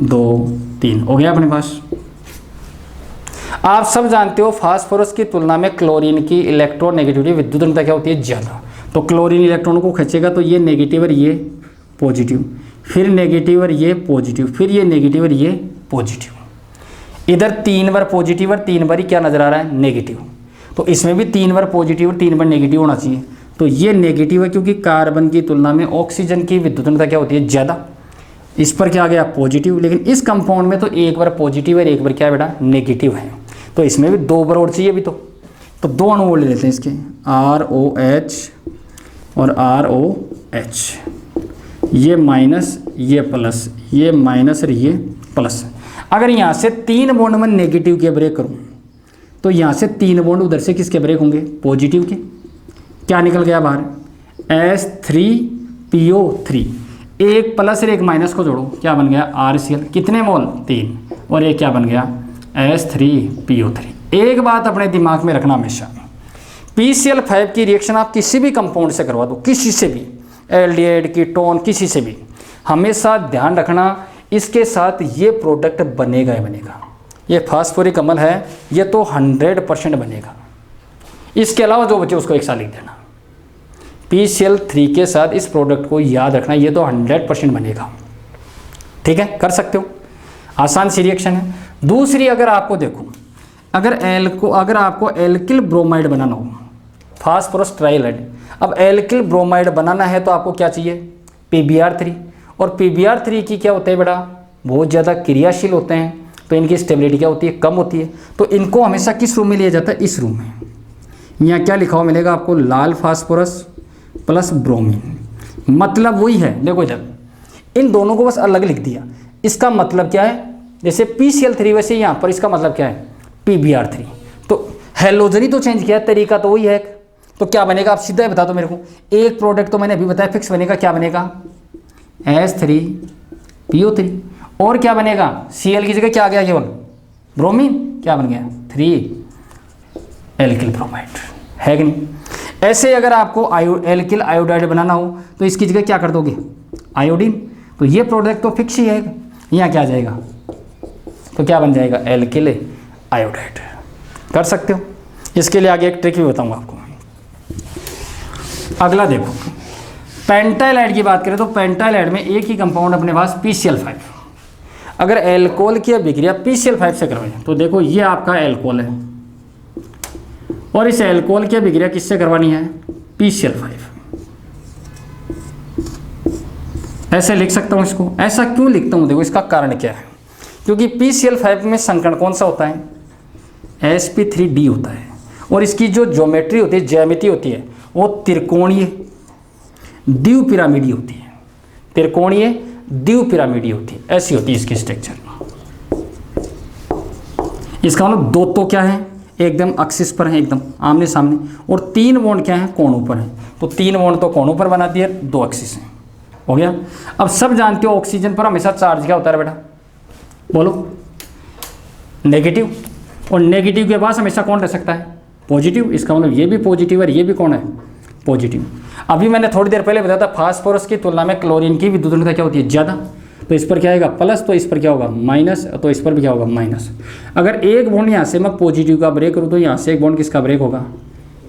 2 3 हो गया अपने पास। आप सब जानते हो फास्फोरस की तुलना में क्लोरीन की इलेक्ट्रोनेगेटिविटी विद्युत ऋणता क्या होती है ज़्यादा। तो क्लोरीन इलेक्ट्रॉन को खींचेगा तो ये नेगेटिव और ये पॉजिटिव, फिर नेगेटिव और ये पॉजिटिव, फिर ये नेगेटिव और ये पॉजिटिव। इधर 3 बार पॉजिटिव और 3 बार ही क्या नजर आ रहा है नेगेटिव, तो इसमें भी 3 बार पॉजिटिव और 3 बार नेगेटिव होना चाहिए। तो ये नेगेटिव है क्योंकि कार्बन की तुलना में ऑक्सीजन की विद्युत ऋणता क्या होती है ज़्यादा। इस पर क्या आ गया पॉजिटिव, लेकिन इस कंपाउंड में तो एक बार पॉजिटिव और एक बार क्या बेटा नेगेटिव है, तो इसमें भी 2 बार और चाहिए भी। तो 2 अणु और ले लेते हैं इसके ROH और ROH, ये माइनस ये प्लस, ये माइनस और ये प्लस। अगर यहाँ से 3 बॉन्ड में नेगेटिव के ब्रेक करूँ तो यहाँ से 3 बॉन्ड उधर से किसके ब्रेक होंगे पॉजिटिव के। क्या निकल गया बाहर H3PO3, एक प्लस और एक माइनस को जोड़ो क्या बन गया RCl, कितने मोल 3, और एक क्या बन गया H3PO3। एक बात अपने दिमाग में रखना हमेशा, PCl5 की रिएक्शन आप किसी भी कंपाउंड से करवा दो, किसी से भी, एल्डिहाइड कीटोन किसी से भी, हमेशा ध्यान रखना इसके साथ ये प्रोडक्ट बनेगा ही बनेगा। ये फास्फोरिक अम्ल है, ये तो 100% बनेगा। इसके अलावा जो बचे उसको एक साल लिख देना। PCl3 के साथ इस प्रोडक्ट को याद रखना, ये तो 100% बनेगा। ठीक है, कर सकते हो, आसान सी रिएक्शन है। दूसरी अगर आपको देखो, अगर आपको एल्किल ब्रोमाइड बनाना हो, फास्फोरस ट्राईहैलाइड, अब एल्किल ब्रोमाइड बनाना है तो आपको क्या चाहिए PBr3, और PBr3 की क्या होता है बेटा बहुत ज़्यादा क्रियाशील होते हैं, तो इनकी स्टेबिलिटी क्या होती है कम होती है। तो इनको हमेशा किस रूम में लिया जाता है इस रूम में। यहाँ क्या लिखा हुआ मिलेगा आपको लाल फास्फोरस प्लस ब्रोमीन, मतलब वही है। देखो जब इन दोनों को बस अलग लिख दिया, इसका मतलब क्या है, जैसे PCl3 वैसे यहाँ पर इसका मतलब क्या है PBr3। तो हेलोजन ही तो चेंज किया है, तरीका तो वही है। तो क्या बनेगा आप सीधा ही बता दो मेरे को। एक प्रोडक्ट तो मैंने अभी बताया फिक्स बनेगा, क्या बनेगा H3PO3, और क्या बनेगा Cl की जगह क्या आ गया केवल ब्रोमीन, क्या बन गया 3 एल्किल ब्रोमाइड, है कि नहीं। ऐसे अगर आपको एल्किल आयोडाइड बनाना हो तो इसकी जगह क्या कर दोगे आयोडीन, तो ये प्रोडक्ट तो फिक्स ही है, यहाँ क्या आ जाएगा तो क्या बन जाएगा एल्किल आयोडाइड। कर सकते हो। इसके लिए आगे एक ट्रिक भी बताऊंगा आपको। अगला देखो, पेंटाहैलाइड की बात करें तो पेंटाहैलाइड में एक ही कंपाउंड अपने पास PCl5। अगर एल्कोहल की अभिक्रिया PCl5 से करवाएं तो देखो ये आपका एल्कोहल है और इस एल्कोहल की अभिक्रिया किससे करवानी है PCl5। ऐसे लिख सकता हूँ इसको। ऐसा क्यों लिखता हूँ देखो इसका कारण क्या है, क्योंकि PCl5 में संकरण कौन सा होता है sp3d होता है, और इसकी जो ज्योमेट्री होती है ज्यामिति होती है वो त्रिकोणीय द्विपिरामिडीय होती है, त्रिकोणीय द्विपिरामिडीय होती है, ऐसी होती है इसकी स्ट्रक्चर। इसका मतलब दो तो क्या है, एकदम एक्सिस पर है, एकदम आमने सामने, और 3 बॉन्ड क्या है, कोणों पर है। तो 3 बॉन्ड तो कोणों पर बना दिए, 2 एक्सिस हैं, हो गया। अब सब जानते हो ऑक्सीजन पर हमेशा चार्ज क्या होता है बेटा, बोलो, नेगेटिव, और नेगेटिव के पास हमेशा कौन रह सकता है, पॉजिटिव। इसका मतलब ये भी पॉजिटिव है, ये भी कौन है, पॉजिटिव। अभी मैंने थोड़ी देर पहले बताया था फास्फोरस की तुलना में क्लोरीन की विद्युत ऋणता क्या होती है, ज़्यादा। तो इस पर क्या आएगा प्लस, तो इस पर क्या होगा माइनस, तो इस पर भी क्या होगा माइनस। अगर एक बॉन्ड यहाँ से मैं पॉजिटिव का ब्रेक करूँ तो यहाँ से एक बॉन्ड किसका ब्रेक होगा,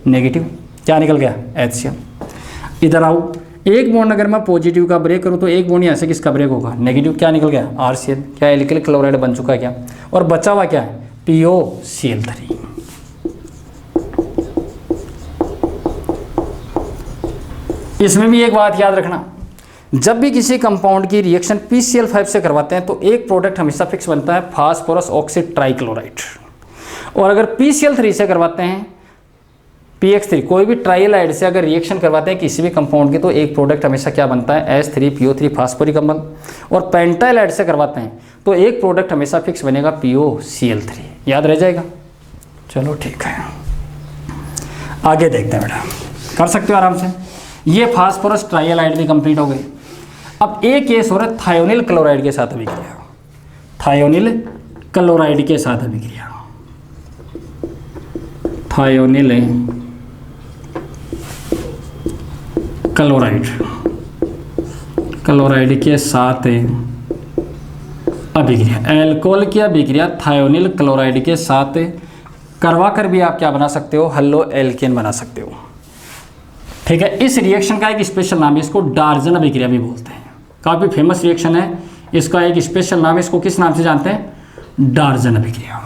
नेगेटिव। क्या निकल गया, HCl। इधर आओ, एक बॉन्ड अगर मैं पॉजिटिव का ब्रेक करूँ तो एक बॉन्ड यहाँ से किसका ब्रेक होगा, नेगेटिव। क्या निकल गया, RCl। क्या एल्किल क्लोराइड बन चुका है क्या, और बचा हुआ क्या है, POCl3। इसमें भी एक बात याद रखना, जब भी किसी कंपाउंड की रिएक्शन PCl5 से करवाते हैं तो एक प्रोडक्ट हमेशा फिक्स बनता है, फास्फोरस ऑक्साइड ट्राइक्लोराइड। और अगर PCl3 से करवाते हैं, PX3, कोई भी ट्राइलाइड से अगर रिएक्शन करवाते हैं किसी भी कंपाउंड की, तो एक प्रोडक्ट हमेशा क्या बनता है, H3PO3 फास्फोरिक अम्ल। और पेंटाइलाइड से करवाते हैं तो एक प्रोडक्ट हमेशा फिक्स बनेगा, POCl3। याद रह जाएगा। चलो ठीक है, आगे देखते हैं बेटा, कर सकते हो आराम से। ये फास्फोरस ट्राइलाइड भी कंप्लीट हो गई। अब एक केस हो रहा है थायोनिल क्लोराइड के साथ अभिक्रिया, थायोनिल क्लोराइड के साथ अभिक्रिया, थायोनिल क्लोराइड, क्लोराइड के साथ अभिक्रिया, एल्कोहल की अभिक्रिया थायोनिल क्लोराइड के साथ करवा कर भी आप क्या बना सकते हो, हल्लो एल्केन बना सकते हो। ठीक है, इस रिएक्शन का एक स्पेशल नाम है, इसको डार्जन अभिक्रिया भी बोलते हैं। काफ़ी फेमस रिएक्शन है, इसका एक स्पेशल नाम है, इसको किस नाम से जानते हैं, डार्जन अभिक्रिया।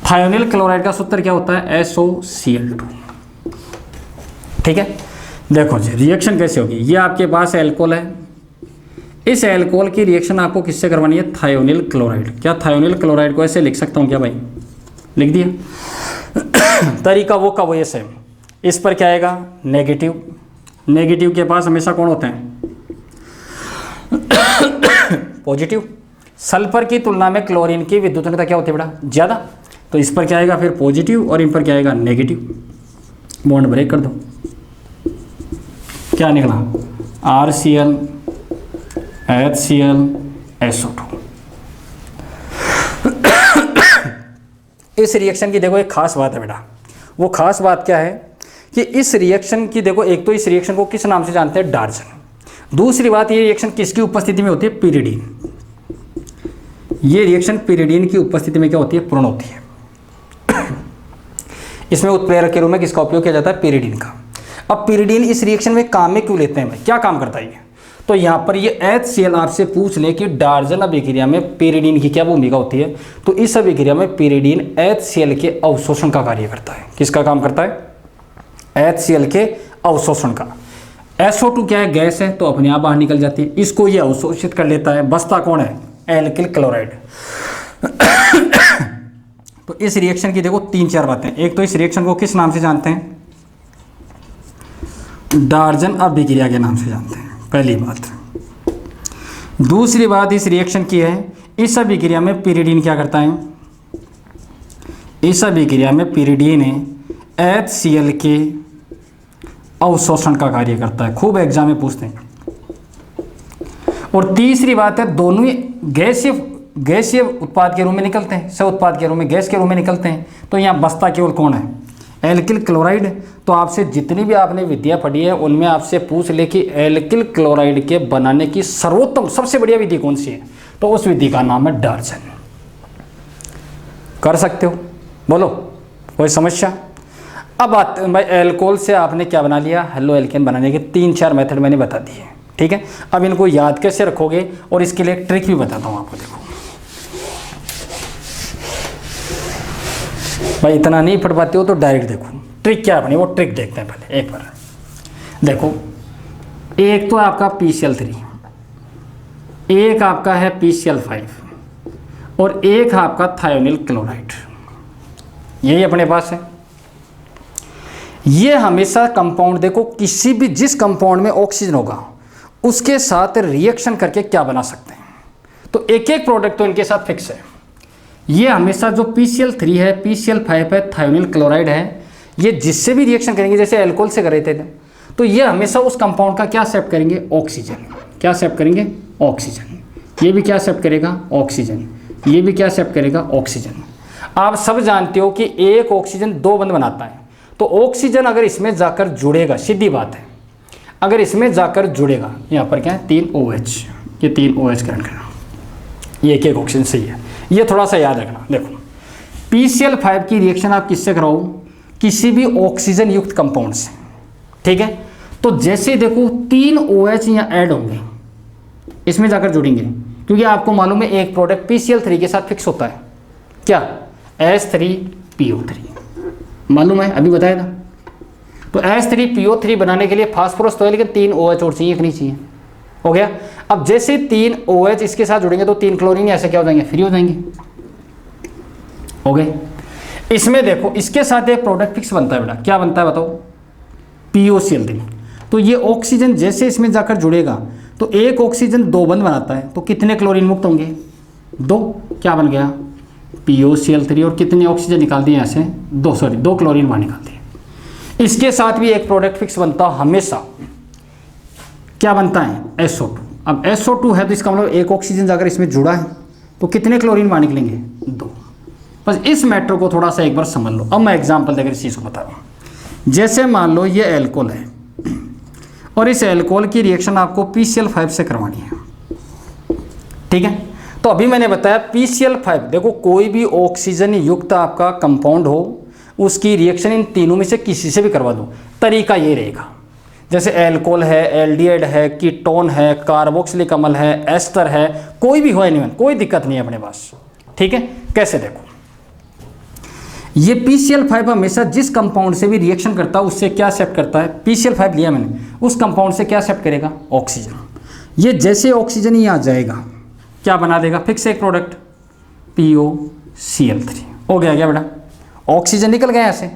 थायोनिल क्लोराइड का सूत्र क्या होता है, SOCl2। ठीक है, देखो जी रिएक्शन कैसे होगी। ये आपके पास एल्कोहल है, इस एल्कोहल की रिएक्शन आपको किससे करवानी है, थायोनिल क्लोराइड। क्या थायोनिल क्लोराइड को ऐसे लिख सकता हूँ क्या भाई, लिख दिया। तरीका वो का वो ये सेम। इस पर क्या आएगा, नेगेटिव, नेगेटिव के पास हमेशा कौन होते हैं, पॉजिटिव। सल्फर की तुलना में क्लोरीन की विद्युत ऋणता क्या होती है बेटा, ज़्यादा। तो इस पर क्या आएगा फिर पॉजिटिव, और इन पर क्या आएगा नेगेटिव। बॉन्ड ब्रेक कर दो, क्या निकला, RCl HCl SO2। इस रिएक्शन की देखो एक खास बात है बेटा, वो खास बात क्या है कि इस रिएक्शन की देखो, एक तो इस रिएक्शन को किस नाम से जानते हैं, डार्जन। दूसरी बात, ये रिएक्शन किसकी उपस्थिति में होती है, पिरिडीन। ये रिएक्शन पिरिडीन की उपस्थिति में क्या होती है, पूर्ण होती है। इसमें उत्प्रेरक के रूप में किसका उपयोग किया जाता है, पिरिडीन का। अब पिरिडीन इस रिएक्शन में काम में क्यों लेते हैं भाई, क्या काम करता है ये, तो यहाँ पर ये HCl आपसे पूछ ले कि डार्जन अभिक्रिया में पिरिडीन की क्या भूमिका होती है, तो इस अभिक्रिया में पिरिडीन HCl के अवशोषण का कार्य करता है। किसका काम करता है, HCl के अवशोषण का। SO2 क्या है, गैस है, तो अपने आप बाहर निकल जाती है, इसको ये अवशोषित कर लेता है। बचता कौन है, एल्किल क्लोराइड। तो इस रिएक्शन की देखो 3-4 बातें। एक तो इस रिएक्शन को किस नाम से जानते हैं, डार्जन अभिक्रिया के नाम से जानते हैं, पहली बात। दूसरी बात इस रिएक्शन की है, इस अभिक्रिया में पिरिडीन क्या करता है, इस अभिक्रिया में पिरिडीन HCl के अवशोषण का कार्य करता है। खूब एग्जाम में पूछते हैं। और तीसरी बात है, दोनों ही गैसीय उत्पाद के रूप में निकलते हैं, सह उत्पाद के रूप में, गैस के रूप में निकलते हैं। तो यहाँ बचता केवल कौन है, एल्किल क्लोराइड। तो आपसे जितनी भी आपने विधियाँ पढ़ी है उनमें आपसे पूछ ले कि एल्किल क्लोराइड के बनाने की सर्वोत्तम सबसे बढ़िया विधि कौन सी है, तो उस विधि का नाम है डार्जन। कर सकते हो, बोलो कोई समस्या। अब आते भाई, एल्कोहल से आपने क्या बना लिया, हेलो एल्केन बनाने के 3-4 मेथड मैंने बता दिए। ठीक है, अब इनको याद कैसे रखोगे, और इसके लिए एक ट्रिक भी बताता हूँ आपको। देखो भाई, इतना नहीं पढ़ पाते हो तो डायरेक्ट देखो ट्रिक क्या बनी, वो ट्रिक देखते हैं पहले एक बार। देखो, एक तो आपका PCl3, एक आपका है PCl5, और एक आपका थायोनिल क्लोराइड, यही अपने पास है। ये हमेशा कंपाउंड देखो, किसी भी जिस कंपाउंड में ऑक्सीजन होगा उसके साथ रिएक्शन करके क्या बना सकते हैं, तो एक एक प्रोडक्ट तो इनके साथ फिक्स है। ये हमेशा जो PCl3 है, PCl5 है, थायोनिल क्लोराइड है, ये जिससे भी रिएक्शन करेंगे, जैसे अल्कोहल से करे थे तो ये हमेशा उस कंपाउंड का क्या एक्सेप्ट करेंगे, ऑक्सीजन। क्या एक्सेप्ट करेंगे, ऑक्सीजन। ये भी क्या एक्सेप्ट करेगा, ऑक्सीजन। ये भी क्या एक्सेप्ट करेगा, ऑक्सीजन। आप सब जानते हो कि एक ऑक्सीजन 2 बंध बनाता है, तो ऑक्सीजन अगर इसमें जाकर जुड़ेगा, सीधी बात है, अगर इसमें जाकर जुड़ेगा, यहाँ पर क्या है 3 OH, ये 3 OH ग्रहण करना, ये एक ऑक्सीजन सही है। ये थोड़ा सा याद रखना। देखो PCl5 की रिएक्शन आप किससे कराओ, किसी भी ऑक्सीजन युक्त कंपाउंड से, ठीक है। तो जैसे देखो 3 OH यहाँ ऐड होंगे, इसमें जाकर जुड़ेंगे, क्योंकि आपको मालूम है एक प्रोडक्ट PCl3 के साथ फिक्स होता है, क्या, H3PO3, मालूम है, अभी बताया था। तो H3PO3 बनाने के लिए फास्फोरस तो है, लेकिन 3 OH और चाहिए कि नहीं चाहिए, हो गया। अब जैसे 3 OH इसके साथ जुड़ेंगे तो 3 क्लोरीन ऐसे क्या हो जाएंगे, फ्री हो जाएंगे, हो गए। इसमें देखो इसके साथ एक प्रोडक्ट फिक्स बनता है बेटा, क्या बनता है बताओ, POCl3। तो ये ऑक्सीजन जैसे इसमें जाकर जुड़ेगा तो एक ऑक्सीजन 2 बंध बनाता है, तो कितने क्लोरीन मुक्त होंगे, 2। क्या बन गया, POCl3, और कितने ऑक्सीजन निकाल दिए यहाँ से, 2 क्लोरीन वहाँ निकाल दिए। इसके साथ भी एक प्रोडक्ट फिक्स बनता हमेशा, क्या बनता है, SO2। अब SO2 है तो इसका मतलब एक ऑक्सीजन जाकर इसमें जुड़ा है, तो कितने क्लोरीन वहाँ निकलेंगे, 2। बस इस मैटर को थोड़ा सा एक बार समझ लो। अब मैं एग्जांपल देकर इस चीज़ को बता रहा हूँ। जैसे मान लो ये एल्कोहल है और इस एल्कोहल की रिएक्शन आपको PCl5 से करवानी है, ठीक है। तो अभी मैंने बताया PCl5, देखो कोई भी ऑक्सीजन युक्त आपका कंपाउंड हो उसकी रिएक्शन इन तीनों में से किसी से भी करवा दो, तरीका ये रहेगा। जैसे एल्कोहल है, एल्डिहाइड है, कीटोन है, कार्बोक्सिलिक अम्ल है, एस्टर है, कोई भी हो एनिमल, कोई दिक्कत नहीं है अपने पास, ठीक है। कैसे देखो, ये PCl5 हमेशा जिस कंपाउंड से भी रिएक्शन करता है उससे क्या एक्सेप्ट करता है, PCl5 लिया मैंने, उस कंपाउंड से क्या एक्सेप्ट करेगा, ऑक्सीजन। ये जैसे ऑक्सीजन ही आ जाएगा क्या बना देगा, फिक्स एक प्रोडक्ट POCl3, हो गया क्या बेटा, ऑक्सीजन निकल गया ऐसे।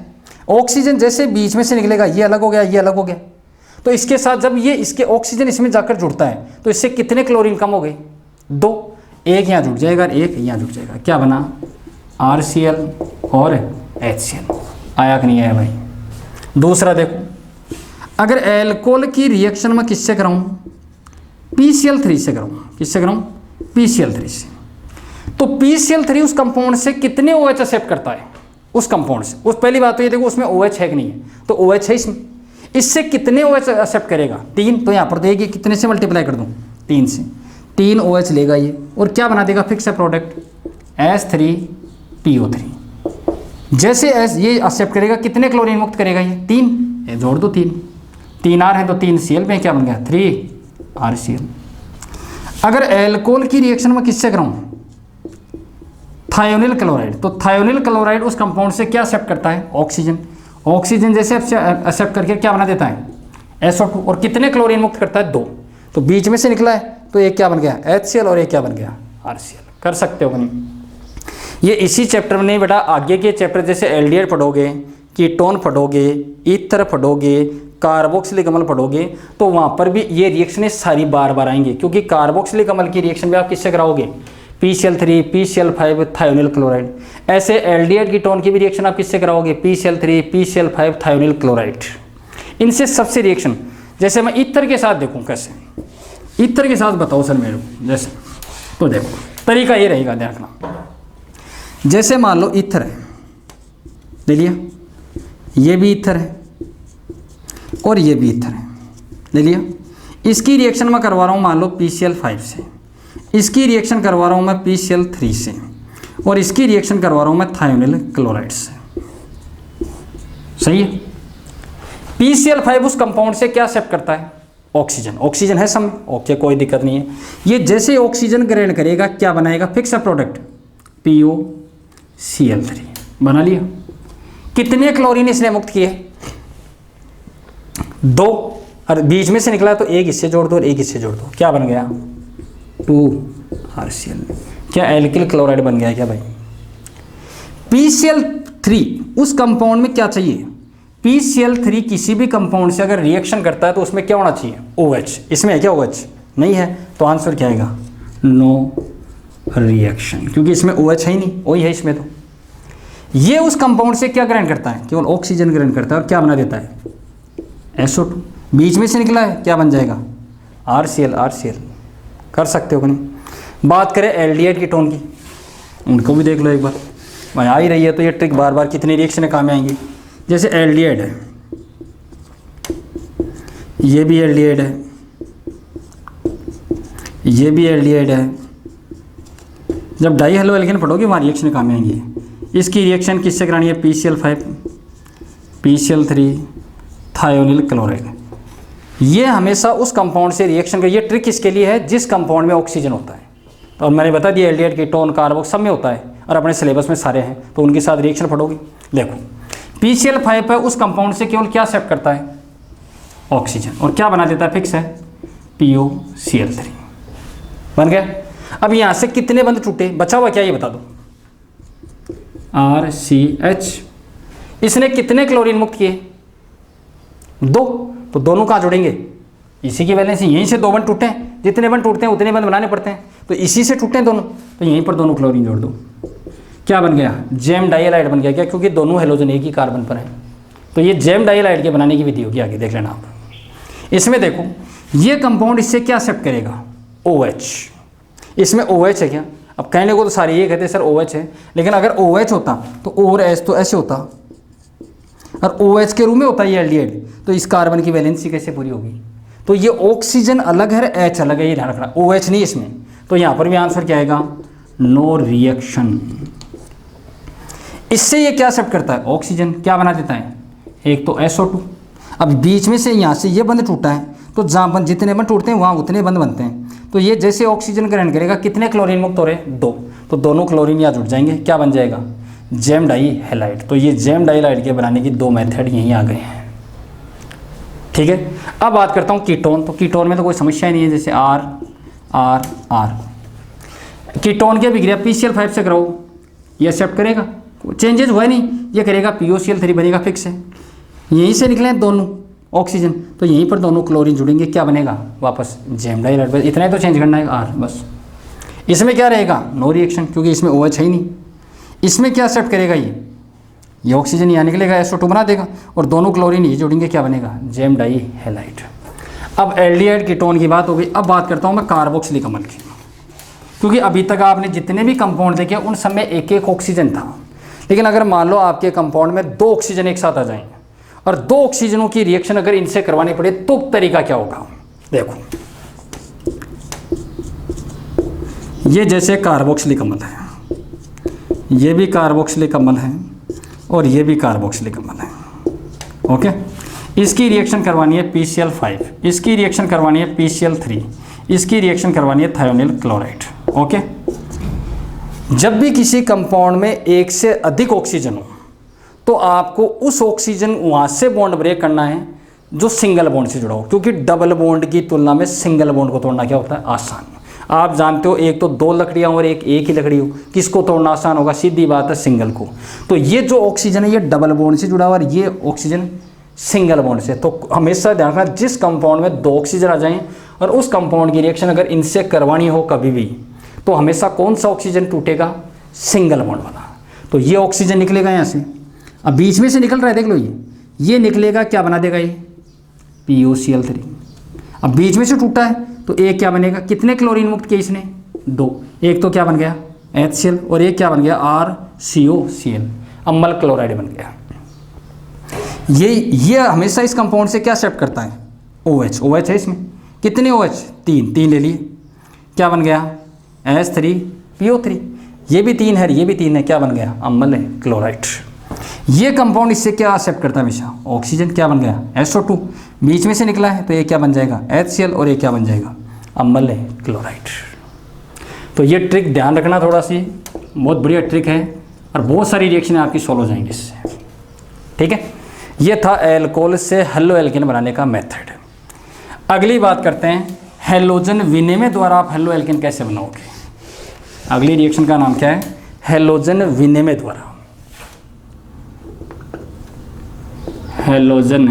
ऑक्सीजन जैसे बीच में से निकलेगा, ये अलग हो गया, ये अलग हो गया, तो इसके साथ जब ये इसके ऑक्सीजन इसमें जाकर जुड़ता है तो इससे कितने क्लोरीन कम हो गए, 2। एक यहाँ जुड़ जाएगा, एक यहाँ जुड़ जाएगा, क्या बना, RCl और HCl। आया कि नहीं आया भाई। दूसरा देखो, अगर एल्कोहल की रिएक्शन में किससे कराऊं, PCl3 से कराऊं, किससे कराऊं, PCl3 से। तो PCl3 उस कंपाउंड से कितने OH एक्सेप्ट करता है, उस कंपाउंड से। उस पहली बात तो ये देखो उसमें OH है कि नहीं है, तो OH है इसमें, इससे कितने OH एक्सेप्ट करेगा, 3। तो यहाँ पर देखिए कितने से मल्टीप्लाई कर दूँ, 3 से, 3 OH लेगा ये, और क्या बना देगा, फिक्स है प्रोडक्ट H3PO3। जैसे ये एक्सेप्ट करेगा कितने क्लोरीन मुक्त करेगा, ये 3, ये जोड़ दो 3 R है तो 3 Cl में क्या बन गया, 3 RCl। अगर एल्कोहल की रिएक्शन में किससे कराऊं, थायोनिल क्लोराइड, तो थायोनिल क्लोराइड उस कंपाउंड से क्या एक्सेप्ट करता है, ऑक्सीजन। ऑक्सीजन जैसे एक्सेप्ट करके क्या बना देता है, SO2, और कितने क्लोरीन मुक्त करता है, 2। तो बीच में से निकला है तो एक क्या बन गया, HCl, और एक क्या बन गया, RCl। कर सकते हो नहीं, ये इसी चैप्टर में नहीं बेटा, आगे के चैप्टर जैसे एल्डिहाइड पढ़ोगे, कीटोन पढ़ोगे, ईथर पढ़ोगे, कार्बोक्सिलिक अम्ल पढ़ोगे, तो वहाँ पर भी ये रिएक्शनें सारी बार बार आएंगी, क्योंकि कार्बोक्सिलिक अम्ल की रिएक्शन भी आप किससे कराओगे, PCl3, PCl5, थायोनिल क्लोराइड। ऐसे एल्डिहाइड कीटोन की भी रिएक्शन आप किससे कराओगे, PCl3, PCl5, थायोनिल क्लोराइड। इनसे सबसे रिएक्शन, जैसे मैं ईथर के साथ देखूँ कैसे, ईथर के साथ बताओ सर मेरे को, जैसे तो देखो तरीका ये रहेगा, देखना। जैसे मान लो ईथर है, ले लिया, ये भी ईथर है और ये भी ईथर है, ले लिया। इसकी रिएक्शन मैं करवा रहा हूँ मान लो PCl5 से, इसकी रिएक्शन करवा रहा हूँ मैं PCl3 से, और इसकी रिएक्शन करवा रहा हूँ मैं थायोनिल क्लोराइड से, सही है। PCl5 उस कंपाउंड से क्या एक्सेप्ट करता है, ऑक्सीजन। ऑक्सीजन है सब, ओके कोई दिक्कत नहीं है। ये जैसे ऑक्सीजन ग्रहण करेगा क्या बनाएगा, फिक्स प्रोडक्ट POCl3 बना लिया। कितने क्लोरीन इसने मुक्त किए, 2, और बीच में से निकला तो एक इससे जोड़ दो और एक इससे जोड़ दो, क्या बन गया, 2 RCl। क्या एल्किल क्लोराइड बन गया क्या भाई। PCl3 उस कंपाउंड में क्या चाहिए, PCl3 किसी भी कंपाउंड से अगर रिएक्शन करता है तो उसमें क्या होना चाहिए, OH। इसमें है क्या OH? नहीं है, तो आंसर क्या आएगा, नो रिएक्शन, क्योंकि इसमें OH है ही नहीं, O ही है इसमें। तो ये उस कंपाउंड से क्या ग्रहण करता है, केवल ऑक्सीजन ग्रहण करता है और क्या बना देता है, SO2। बीच में से निकला है, क्या बन जाएगा, RCl। कर सकते हो कि नहीं। बात करें एल्डिहाइड कीटोन की, उनको भी देख लो एक बार, भाई आ ही रही है तो ये ट्रिक बार बार कितनी रिएक्शन काम में आएंगी। जैसे एल्डिहाइड है, ये भी एल्डिहाइड है, ये भी एल्डिहाइड है। जब डाई हेलो एल्केन पढ़ोगे वहाँ रिएक्शन काम में आएंगी। इसकी रिएक्शन किससे करानी है, PCl5 PCl3 थायोनिल क्लोराइड। ये हमेशा उस कंपाउंड से रिएक्शन कर, ये ट्रिक किसके लिए है, जिस कंपाउंड में ऑक्सीजन होता है। तो अब मैंने बता दिया एल्डिहाइड कीटोन कार्बोक्स सब में होता है और अपने सिलेबस में सारे हैं, तो उनके साथ रिएक्शन पढ़ोगे। देखो PCl5 है, उस कंपाउंड से केवल क्या एक्सेप्ट करता है, ऑक्सीजन, और क्या बना देता है, फिक्स है, POCl3 बन गया। अब यहाँ से कितने बंद टूटे, बचा हुआ क्या ये बता दो, RCH। इसने कितने क्लोरीन मुक्त किए, 2, तो दोनों कहाँ जुड़ेंगे, इसी की वैलेंसी, यहीं से 2 बंद टूटे हैं, जितने बंद टूटते हैं उतने बंद बनाने पड़ते हैं, तो इसी से टूटे हैं दोनों, तो यहीं पर दोनों क्लोरीन जोड़ दो, क्या बन गया, जेम डाइलाइड बन गया। क्या, क्योंकि दोनों हेलोजन एक ही कार्बन पर हैं। तो ये जेम डाइलाइड के बनाने की विधि होगी, आगे देख लेना आप। इसमें देखो ये कंपाउंड इससे क्या एक्सेप्ट करेगा, OH। इसमें OH है क्या, अब कहने को तो सारे ये कहते हैं सर OH है, लेकिन अगर OH होता तो और H तो ऐसे होता, और OH के रूप में होता है ये एल्डिहाइड, तो इस कार्बन की वैलेंसी कैसे पूरी होगी। तो ये ऑक्सीजन अलग है, H अलग है, ये ध्यान रखना, OH नहीं इसमें। तो यहाँ पर भी आंसर क्या आएगा, नो रिएक्शन। इससे ये क्या एक्सेप्ट करता है, ऑक्सीजन, क्या बना देता है, एक तो SO2। अब बीच में से यहाँ से ये बंद टूटा है, तो जहाँ बंद जितने बंद टूटते हैं वहाँ उतने बंद बनते हैं। तो ये जैसे ऑक्सीजन ग्रहण करेगा, कितने क्लोरीन मुक्त हो रहे, 2, तो दोनों क्लोरीन यहाँ जुड़ जाएंगे, क्या बन जाएगा, जेम डाई हैलाइड। तो ये जेम डाइलाइड के बनाने की 2 मेथड यहीं आ गए हैं, ठीक है। अब बात करता हूँ कीटोन। तो कीटोन में तो कोई समस्या ही नहीं है, जैसे R कीटोन के बिक्रिया PCl5 से कराओ, ये एक्सेप्ट करेगा, चेंजेस हुआ नहीं, ये करेगा, POCl3 बनेगा, फिक्स है। यहीं से निकले दोनों ऑक्सीजन, तो यहीं पर दोनों क्लोरीन जुड़ेंगे, क्या बनेगा, वापस जेम डाइलाइड। बस इतना ही तो चेंज करना है, R बस। इसमें क्या रहेगा, नो रिएक्शन, क्योंकि इसमें OH है ही नहीं। इसमें क्या एक्सेप्ट करेगा, ये ऑक्सीजन यहाँ निकलेगा, SO2 बना देगा, और दोनों क्लोरीन ये जुड़ेंगे, क्या बनेगा, जेम डाई हैलाइड। अब एल्डिहाइड कीटोन की बात हो गई। अब बात करता हूँ मैं कार्बोक्सिलिक अम्ल की, क्योंकि अभी तक आपने जितने भी कंपाउंड देखे उन सब में एक एक ऑक्सीजन था। लेकिन अगर मान लो आपके कंपाउंड में 2 ऑक्सीजन एक साथ आ जाएं और 2 ऑक्सीजनों की रिएक्शन अगर इनसे करवानी पड़े, तो तरीका क्या होगा, देखो ये जैसे कार्बोक्सिलिक अम्ल है, ये भी कार्बोक्सिलिक अम्ल है, और ये भी कार्बोक्सिलिक अम्ल है, ओके। इसकी रिएक्शन करवानी है PCl5, इसकी रिएक्शन करवानी है PCl3, इसकी रिएक्शन करवानी है थायोनिल क्लोराइड, ओके। जब भी किसी कंपाउंड में एक से अधिक ऑक्सीजन हो, तो आपको उस ऑक्सीजन वहाँ से बॉन्ड ब्रेक करना है जो सिंगल बॉन्ड से जुड़ा हो, क्योंकि डबल बॉन्ड की तुलना में सिंगल बॉन्ड को तोड़ना क्या होता है, आसान। आप जानते हो, एक तो 2 लकड़ियाँ और एक ही लकड़ी हो, किसको तोड़ना आसान होगा, सीधी बात है, सिंगल को। तो ये जो ऑक्सीजन है ये डबल बॉन्ड से जुड़ा हुआ और ये ऑक्सीजन सिंगल बॉन्ड से। तो हमेशा ध्यान रखना, जिस कंपाउंड में 2 ऑक्सीजन आ जाएं और उस कंपाउंड की रिएक्शन अगर इनसे करवानी हो कभी भी, तो हमेशा कौन सा ऑक्सीजन टूटेगा, सिंगल बॉन्ड वाला। तो ये ऑक्सीजन निकलेगा यहाँ से, अब बीच में से निकल रहा है, देख लो ये निकलेगा, क्या बना देगा, ये POCl3। अब बीच में से टूटा है तो एक क्या बनेगा, कितने क्लोरीन मुक्त किए इसने, 2, एक तो क्या बन गया HCl और एक क्या बन गया RCOCl, अम्ल क्लोराइड बन गया। ये हमेशा इस कंपाउंड से क्या एक्सेप्ट करता है, OH है इसमें, कितने OH, 3 ले लिए, क्या बन गया H3PO3, ये भी 3 है, ये भी 3 है, क्या बन गया, अम्ल क्लोराइड। ये कंपाउंड इससे क्या एक्सेप्ट करता है हमेशा, ऑक्सीजन, क्या बन गया SO2, बीच में से निकला है तो ये क्या बन जाएगा HCl और ये क्या बन जाएगा, अम्ल क्लोराइड। तो ये ट्रिक ध्यान रखना थोड़ा सी, बहुत बढ़िया ट्रिक है और बहुत सारी रिएक्शन आपकी सॉल्व हो जाएंगी इससे, ठीक है। ये था एल्कोहल से हेलो एल्केन बनाने का मेथड। अगली बात करते हैं हेलोजन विनिमय द्वारा आप हेलो एल्केन कैसे बनाओगे। अगली रिएक्शन का नाम क्या है, हेलोजन विनिमय द्वारा। हैलोजन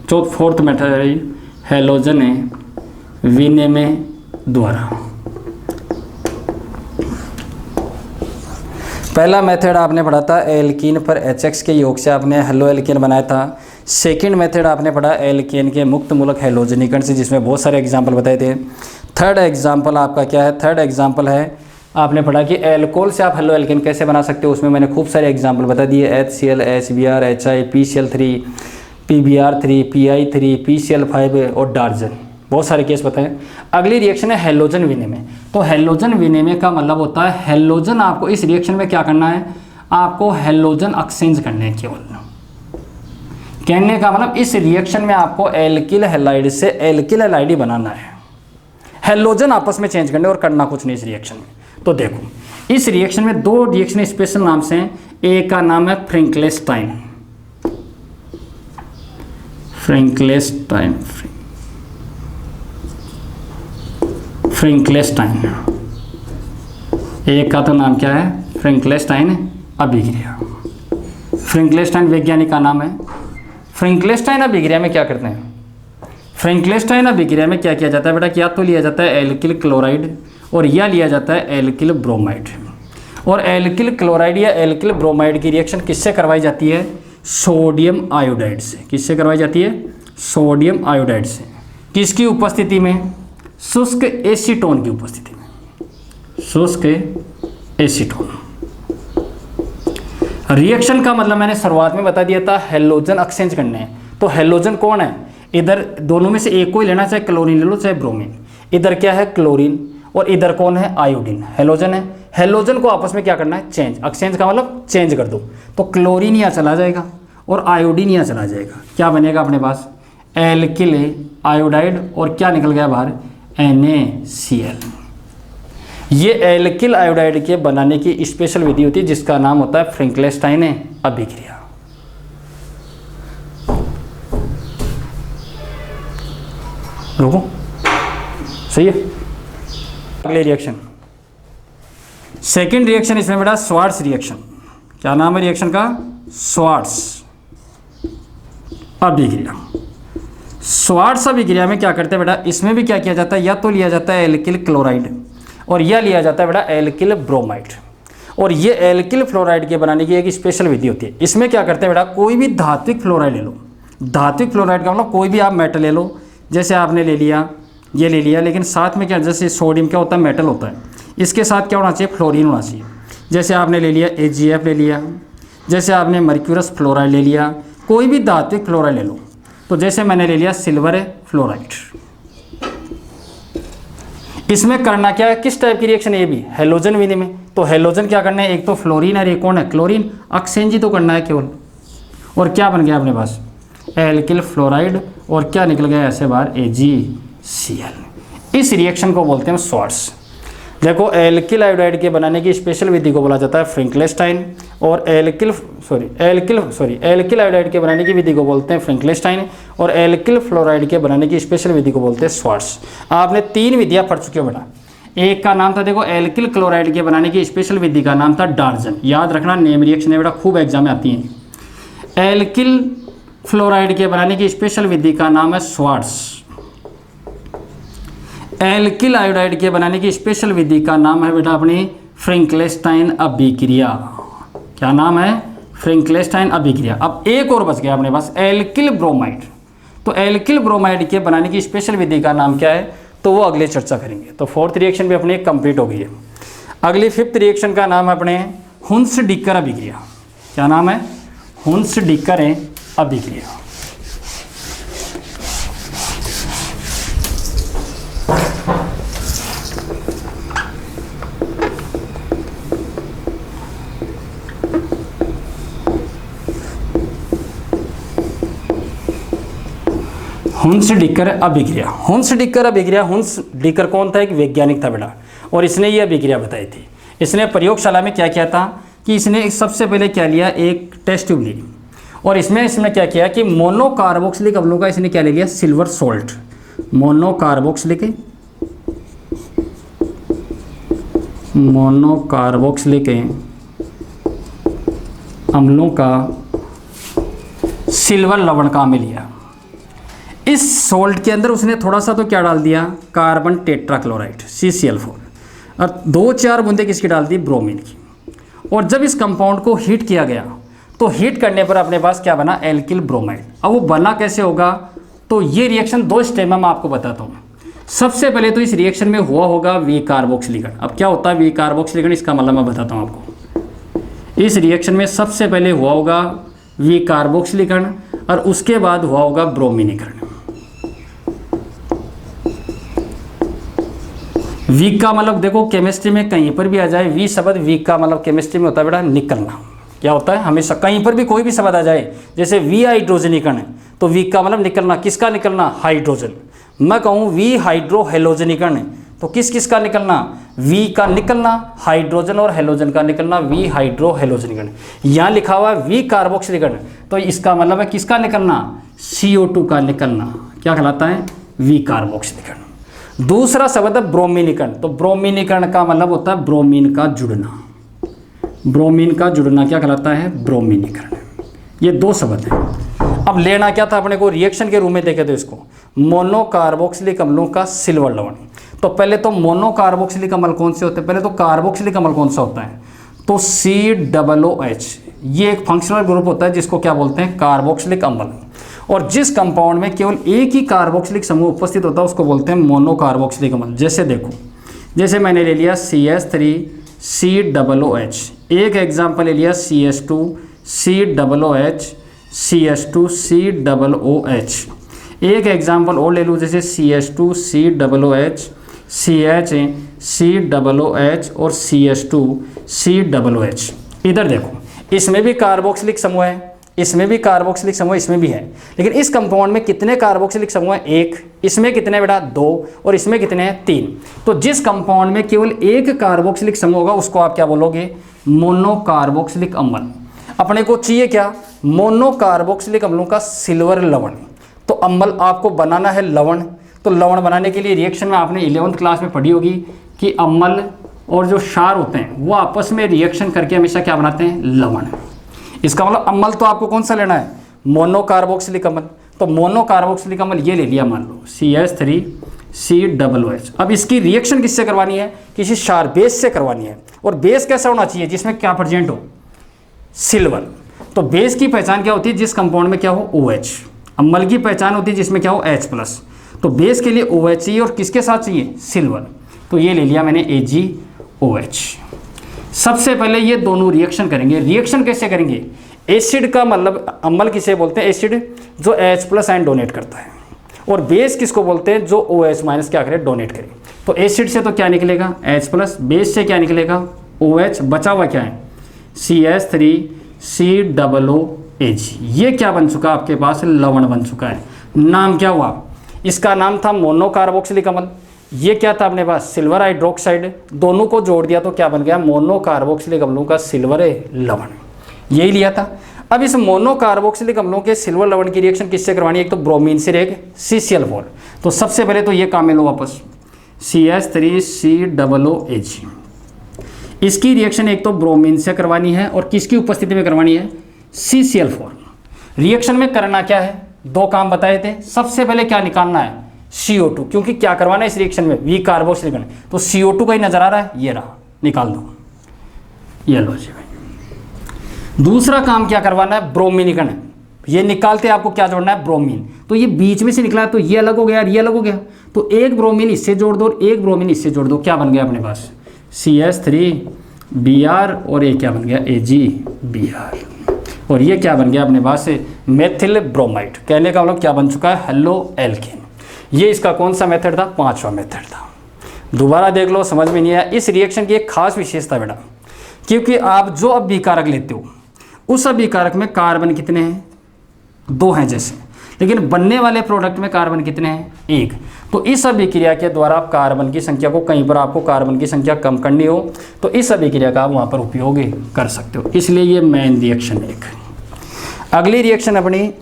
फोर्थ मेथड है हैलोजन विनिमय द्वारा। पहला मेथड आपने पढ़ा था एल्कीन पर HX के योग से आपने हेलो एल्कीन बनाया था। सेकंड मेथड आपने पढ़ा एल्केन के मुक्त मूलक हैलोजनीकरण से, जिसमें बहुत सारे एग्जाम्पल बताए थे। थर्ड एग्जाम्पल आपका क्या है? थर्ड एग्जाम्पल है आपने पढ़ा कि एल्कोहल से आप हेलो एल्केन कैसे बना सकते हो। उसमें मैंने खूब सारे एग्जाम्पल बता दिए, HCl, HBr, HI, PCl3, PBr3, PI3, PCl5 और डार्जन, बहुत सारे केस बताएं। अगली रिएक्शन है हैलोजन विनिमय। तो हैलोजन विनिमय का मतलब होता है हैलोजन, आपको इस रिएक्शन में क्या करना है? आपको हैलोजन एक्सचेंज करने हैं केवल। कहने का मतलब इस रिएक्शन में आपको एल्किल हैलाइड से एल्किल हैलाइड बनाना है, हैलोजन आपस में चेंज करने और करना कुछ नहीं इस रिएक्शन में। तो देखो इस रिएक्शन में दो रिएक्शन स्पेशल नाम से हैं। एक का नाम है फ्रिंकलेस्टाइन, फ्रिंकलेस्टाइन, एक का तो नाम क्या है? फ्रिंकलेस्टाइन अभिक्रिया। फ्रिंकलेस्टाइन वैज्ञानिक का नाम है। फ्रिंकलेस्टाइन अभिक्रिया में क्या करते हैं? फ्रिंकलेस्टाइन अभिक्रिया में क्या किया जाता है बेटा? क्या तो लिया जाता है एल्किल क्लोराइड और या लिया जाता है एल्किल ब्रोमाइड। और एल्किल क्लोराइड या एल्किल ब्रोमाइड की रिएक्शन किससे करवाई जाती है? सोडियम आयोडाइड से। किससे करवाई जाती है? सोडियम आयोडाइड से। किसकी उपस्थिति में? शुष्क एसीटोन की उपस्थिति में। शुष्क एसीटोन। रिएक्शन का मतलब मैंने शुरुआत में बता दिया था, हैलोजन एक्सचेंज करने हैं। तो हैलोजन कौन है? इधर दोनों में से एक को ही लेना, चाहे क्लोरीन ले लो चाहे ब्रोमीन। इधर क्या है? क्लोरीन, और इधर कौन है? आयोडीन। हैलोजन है। हैलोजन को आपस में क्या करना है? चेंज। एक्सचेंज का मतलब चेंज कर दो। तो क्लोरीन यहाँ चला जाएगा और आयोडीन यहाँ चला जाएगा। क्या बनेगा अपने पास? एल्किल आयोडाइड, और क्या निकल गया बाहर? NaCl। ये एल्किल आयोडाइड के बनाने की स्पेशल विधि होती है जिसका नाम होता है फ्रिंकलेस्टाइन अभिक्रिया। रुको, सही है। अगले रिएक्शन, सेकेंड रिएक्शन इसमें बेटा स्वार्ट्स रिएक्शन। क्या नाम है रिएक्शन का? स्वार्ट्स अभिक्रिया। स्वार्ट्स अभिक्रिया में क्या करते हैं बेटा? इसमें भी क्या किया जाता है? या तो लिया जाता है एल्किल क्लोराइड और यह लिया जाता है बेटा एल्किल ब्रोमाइड। और ये एल्किल फ्लोराइड के बनाने की एक स्पेशल विधि होती है। इसमें क्या करते हैं बेटा? कोई भी धात्विक फ्लोराइड ले लो। धात्विक फ्लोराइड का मतलब कोई भी आप मेटल ले लो, जैसे आपने ले लिया, ये ले लिया, लेकिन साथ में क्या, जैसे सोडियम क्या होता है? मेटल होता है। इसके साथ क्या होना चाहिए? फ्लोरीन होना चाहिए। जैसे आपने ले लिया AgF ले लिया, जैसे आपने मर्क्यूरस फ्लोराइड ले लिया, कोई भी धात्विक फ्लोराइड ले लो। तो जैसे मैंने ले लिया सिल्वर फ्लोराइड। इसमें करना क्या है? किस टाइप की रिएक्शन है? ये भी हैलोजन विनिमय। तो हैलोजन क्या करना है? एक तो फ्लोरीन है, एक कौन है? क्लोरीन। एक्सचेंज ही तो करना है केवल। और क्या बन गया अपने पास? एल्किल फ्लोराइड, और क्या निकल गया ऐसे बाहर? AgCl। इस रिएक्शन को बोलते हैं स्वार्ट्स। देखो एल्किल आयोडाइड के बनाने की स्पेशल विधि को बोला जाता है फ्रिंकलेस्टाइन, और एल्किल आयोडाइड के बनाने की विधि को बोलते हैं फ्रिंकलेस्टाइन, और एल्किल फ्लोराइड के बनाने की स्पेशल विधि को बोलते हैं स्वार्ट्स। आपने 3 विधियां पढ़ चुके हो बेटा। एक का नाम था देखो एल्किल क्लोराइड के बनाने की स्पेशल विधि का नाम था डार्जन। याद रखना, नेम रिएक्शन है बेटा, खूब एग्जाम में आती हैं। एल्किल फ्लोराइड के बनाने की स्पेशल विधि का नाम है स्वार्ट्स। एल्किल आयोडाइड के बनाने की स्पेशल विधि का नाम है बेटा अपनी फ्रिंकलेस्टाइन अभिक्रिया। क्या नाम है? फ्रिंकलेस्टाइन अभिक्रिया। अब एक और बच गया अपने पास, एल्किल ब्रोमाइड। तो एल्किल ब्रोमाइड के बनाने की स्पेशल विधि का नाम क्या है? तो वो अगले चर्चा करेंगे। तो फोर्थ रिएक्शन भी अपनी कंप्लीट हो गई है। अगली फिफ्थ रिएक्शन का नाम है अपने हुन्स-डिकर अभिक्रिया। क्या नाम है? हुन्स-डिकर अभिक्रिया। हुन्स-डिकर अभिक्रिया। हुन्स-डिकर अभिक्रिया, हुन्स-डिकर कौन था? एक वैज्ञानिक था बेटा, और इसने ये अभिक्रिया बताई थी। इसने प्रयोगशाला में क्या किया था कि इसने सबसे पहले क्या लिया? एक टेस्ट ट्यूब ली, और इसमें क्या किया कि मोनोकार्बोक्सिलिक अम्लों का इसने क्या ले लिया? Silver salt. मोनोकार्बोक्सिलिक अम्लों का सिल्वर लवण का अम्ल लिया। इस सॉल्ट के अंदर उसने थोड़ा सा तो क्या डाल दिया, कार्बन टेट्राक्लोराइड CCl4, और 2-4 बूंदे किसकी डाल दी, ब्रोमीन की। और जब इस कंपाउंड को हीट किया गया तो हीट करने पर अपने पास क्या बना, एल्किल ब्रोमाइड। अब वो बना कैसे होगा, तो ये रिएक्शन 2 स्टेप में मैं आपको बताता हूँ। सबसे पहले तो इस रिएक्शन में हुआ होगा वी कार्बोक्सिलिकरण। अब क्या होता है वी कार्बोक्सिलिकरण, इसका मतलब मैं बताता हूँ आपको। इस रिएक्शन में सबसे पहले हुआ होगा वी कार्बोक्सिलिकरण और उसके बाद हुआ होगा ब्रोमीनीकरण। वीक का मतलब देखो केमिस्ट्री में कहीं पर भी आ जाए वी शब्द, वीक का मतलब केमिस्ट्री में होता है बेटा निकलना। क्या होता है, हमेशा कहीं पर भी कोई भी शब्द आ जाए, जैसे वी हाइड्रोजनीकरण है तो वीक का मतलब निकलना, किसका निकलना, हाइड्रोजन। मैं कहूँ वी हाइड्रो हेलोजनीकरण है तो किस किस का निकलना, वी का निकलना, हाइड्रोजन और हेलोजन का निकलना, वी हाइड्रो हेलोजनीकरण। यहाँ लिखा हुआ वी कार्बोक्सिलीकरण तो इसका मतलब है किसका निकलना, CO2 का निकलना। क्या कहलाता है, वी कार्बोक्सिलीकरण। दूसरा शब्द है ब्रोमीनीकरण, तो ब्रोमीनीकरण का मतलब होता है ब्रोमीन का जुड़ना। ब्रोमीन का जुड़ना क्या कहलाता है, ब्रोमीनीकरण। ये 2 शब्द हैं। अब लेना क्या था अपने को, रिएक्शन के रूप में देखे तो इसको मोनोकार्बोक्सिलिक अम्लों का सिल्वर लवण। तो पहले तो मोनोकार्बोक्सिलिक अम्ल कौन से होते हैं, पहले तो कार्बोक्सिलिक अम्ल कौन सा होता है, तो COOH। ये एक फंक्शनल ग्रुप होता है जिसको क्या बोलते हैं, कार्बोक्सिलिक अम्ल। और जिस कंपाउंड में केवल एक ही कार्बोक्सिलिक समूह उपस्थित होता है उसको बोलते हैं मोनोकार्बोक्सिलिक अम्ल। जैसे देखो, जैसे मैंने ले लिया CH3COOH, एक एग्जाम्पल ले लिया CH2COOH, CH2COOH, एक एग्जाम्पल और ले लूँ जैसे CH2COOH, CHCOOH और CH2COOH। इधर देखो, इसमें भी कार्बोक्सिलिक समूह है, इसमें भी कार्बोक्सिलिक समूह, इसमें भी है। लेकिन इस कंपाउंड में कितने कार्बोक्सिलिक समूह हैं, 1। इसमें कितने बेटा, 2। और इसमें कितने हैं, 3। तो जिस कंपाउंड में केवल एक कार्बोक्सिलिक समूह होगा उसको आप क्या बोलोगे, मोनोकार्बोक्सिलिक अम्ल। अपने को चाहिए क्या, मोनोकार्बोक्सिलिक अम्लों का सिल्वर लवण। तो अम्ल आपको बनाना है लवण। तो लवण बनाने के लिए रिएक्शन में आपने 11th क्लास में पढ़ी होगी कि अम्ल और जो क्षार होते हैं वो आपस में रिएक्शन करके हमेशा क्या बनाते हैं, लवण। इसका मतलब अम्ल तो आपको कौन सा लेना है, मोनोकार्बोक्सिलिक अम्ल। तो मोनोकार्बोक्सिलिक अम्ल ये ले लिया, मान लो CH3COOH। अब इसकी रिएक्शन किससे करवानी है, किसी क्षार बेस से करवानी है। और बेस कैसा होना चाहिए, जिसमें क्या प्रेजेंट हो, सिल्वर। तो बेस की पहचान क्या होती है, जिस कंपाउंड में क्या हो, OH। अम्ल की पहचान होती है जिसमें क्या हो, H+। तो बेस के लिए OH चाहिए और किसके साथ चाहिए, सिल्वर। तो ये ले लिया मैंने AgOH। सबसे पहले ये दोनों रिएक्शन करेंगे। रिएक्शन कैसे करेंगे, एसिड का मतलब अम्ल किसे बोलते हैं, एसिड जो H+ आयन डोनेट करता है। और बेस किसको बोलते हैं, जो OH- क्या करे, डोनेट करे। तो एसिड से तो क्या निकलेगा, H+, बेस से क्या निकलेगा, OH, बचा हुआ क्या है, CH3COOH। ये क्या बन चुका आपके पास, लवण बन चुका है। नाम क्या हुआ, इसका नाम था मोनोकार्बोक्सिलिक अम्ल। ये क्या था अपने पास, सिल्वर हाइड्रोक्साइड। दोनों को जोड़ दिया तो क्या बन गया, मोनोकार्बोक्सिलिक अम्लों का सिल्वर लवण। यही लिया था। अब इस मोनोकार्बोक्सिलिक अम्लों के सिल्वर लवण की रिएक्शन किससे करवानी है, एक तो ब्रोमीन से, एक CCl4। तो सबसे पहले तो ये काम में लो वापस, CH3COOH। इसकी रिएक्शन एक तो ब्रोमीन से करवानी है और किसकी उपस्थिति में करवानी है, CCl4। रिएक्शन में करना क्या है, 2 काम बताए थे। सबसे पहले क्या निकालना है, CO2, क्योंकि क्या करवाना है इस रिएक्शन में, वी कार्बोक्सिलिकरण। तो CO2 का ही नजर आ रहा है, ये रहा, निकाल दो, ये लो जी भाई। दूसरा काम क्या करवाना है, ब्रोमीनीकरण। ये निकालते आपको क्या जोड़ना है, ब्रोमीन। तो ये बीच में से निकला है तो ये अलग हो गया और ये अलग हो गया। तो एक ब्रोमीन इससे जोड़ दो और एक ब्रोमीन इससे जोड़ दो, क्या बन गया अपने पास, CH3Br और ये क्या बन गया, AgBr। और ये क्या बन गया अपने पास, मेथिल ब्रोमाइड। कहने का मतलब क्या बन चुका है, हेलो एल्केन। ये इसका कौन सा मेथड था, 5वां मेथड था। दोबारा देख लो, समझ में नहीं आया। इस रिएक्शन की एक खास विशेषता बेटा, क्योंकि आप जो अभिकारक लेते हो उस अभिकारक में कार्बन कितने हैं, 2 हैं जैसे, लेकिन बनने वाले प्रोडक्ट में कार्बन कितने हैं, 1। तो इस अभिक्रिया के द्वारा आप कार्बन की संख्या को, कहीं पर आपको कार्बन की संख्या कम करनी हो तो इस अभिक्रिया का आप वहाँ पर उपयोग कर सकते हो। इसलिए ये मेन रिएक्शन है। अगली रिएक्शन अपनी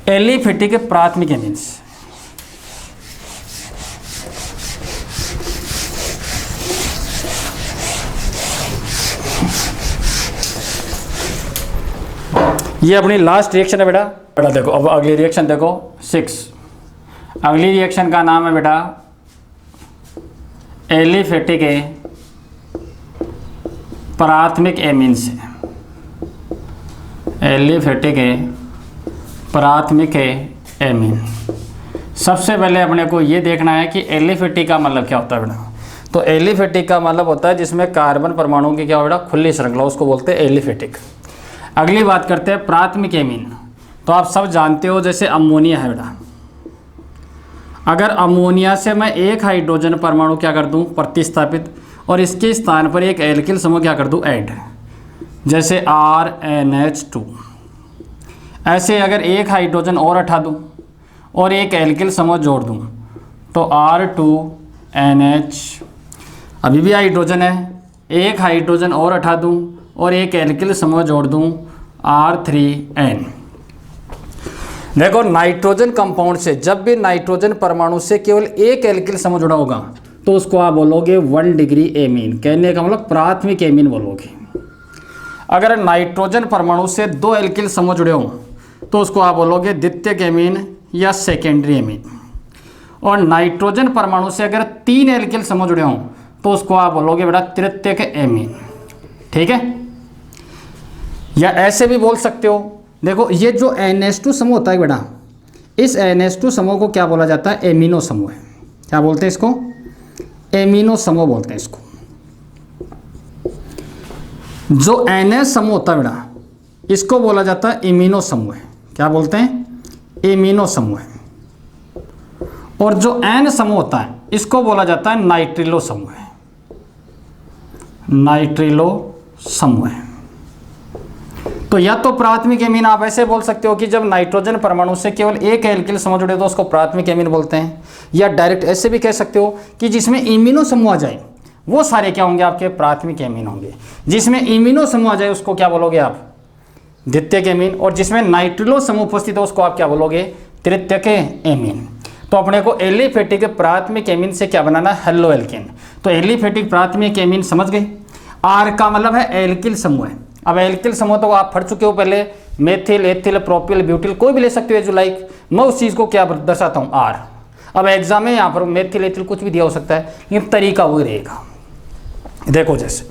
एलिफेटिक प्राथमिक एमीन्स। ये अपनी लास्ट रिएक्शन है बेटा देखो। अब अगली रिएक्शन देखो 6। अगली रिएक्शन का नाम है बेटा एलिफेटिक प्राथमिक एमीन से। एलिफेटिक प्राथमिक एमीन। सबसे पहले अपने को ये देखना है कि एलिफेटिक का मतलब क्या होता है बेटा। तो एलिफेटिक का मतलब होता है जिसमें कार्बन परमाणु की क्या हो बेटा खुली श्रृंखला, उसको बोलते हैं एलिफेटिक। अगली बात करते हैं प्राथमिक एमीन। तो आप सब जानते हो जैसे अमोनिया है बेटा, अगर अमोनिया से मैं एक हाइड्रोजन परमाणु क्या कर दूं प्रतिस्थापित और इसके स्थान पर एक एल्किल समूह क्या कर दूं ऐड, जैसे RNH2। ऐसे अगर एक हाइड्रोजन और हटा दूं और एक एल्किल समूह जोड़ दूं तो R2NH, अभी भी हाइड्रोजन है, एक हाइड्रोजन और हटा दूं और एक एल्किल समूह जोड़ दूं R3N। देखो नाइट्रोजन कंपाउंड से जब भी नाइट्रोजन परमाणु से केवल एक एल्किल समूह जुड़ा होगा तो उसको आप बोलोगे 1 डिग्री एमीन। कहने का मतलब प्राथमिक एमीन बोलोगे। अगर नाइट्रोजन परमाणु से 2 एल्किल समूह जुड़े हों तो उसको आप बोलोगे द्वितीयक एमीन या सेकेंडरी एमीन। और नाइट्रोजन परमाणु से अगर 3 एल्किल समूह जुड़े हों तो उसको आप बोलोगे बेटा तृतीयक एमीन। ठीक है, या ऐसे भी बोल सकते हो। देखो ये जो NH2 समूह होता है बेटा, इस NH2 समूह को क्या बोला जाता है एमिनो समूह है। क्या बोलते हैं इसको, एमिनो समूह बोलते हैं इसको। जो NH समूह होता है बेटा इसको बोला जाता है इमिनो समूह है। क्या बोलते हैं, इमिनो समूह है। और जो N समूह होता है इसको बोला जाता है नाइट्रिलो समूह है। नाइट्रिलो समूह है। तो या तो प्राथमिक एमीन आप ऐसे बोल सकते हो कि जब नाइट्रोजन परमाणु से केवल एक एल्किल समूह जुड़े तो उसको प्राथमिक एमीन बोलते हैं, या डायरेक्ट ऐसे भी कह सकते हो कि जिसमें इमिनो समूह आ जाए वो सारे क्या होंगे आपके प्राथमिक एमीन होंगे। जिसमें इमिनो समूह आ जाए उसको क्या बोलोगे आप द्वितीयक एमीन, और जिसमें नाइट्रिलो समूह उपस्थित हो उसको आप क्या बोलोगे तृतीयक एमीन। तो अपने को एलिफेटिक प्राथमिक एमीन से क्या बनाना है हेलो एल्केन। तो एलिफेटिक प्राथमिक एमीन समझ गए। R का मतलब है एल्किल समूह है। अब एल्किल समूह तो आप पढ़ चुके हो पहले, मेथिल, एथिल, प्रोपिल, ब्यूटिल, कोई भी ले सकते हो जो लाइक। मैं उस चीज़ को क्या दर्शाता हूँ R। अब एग्जाम में यहाँ पर मेथिल एथिल कुछ भी दिया हो सकता है, लेकिन तरीका वही रहेगा। देखो जैसे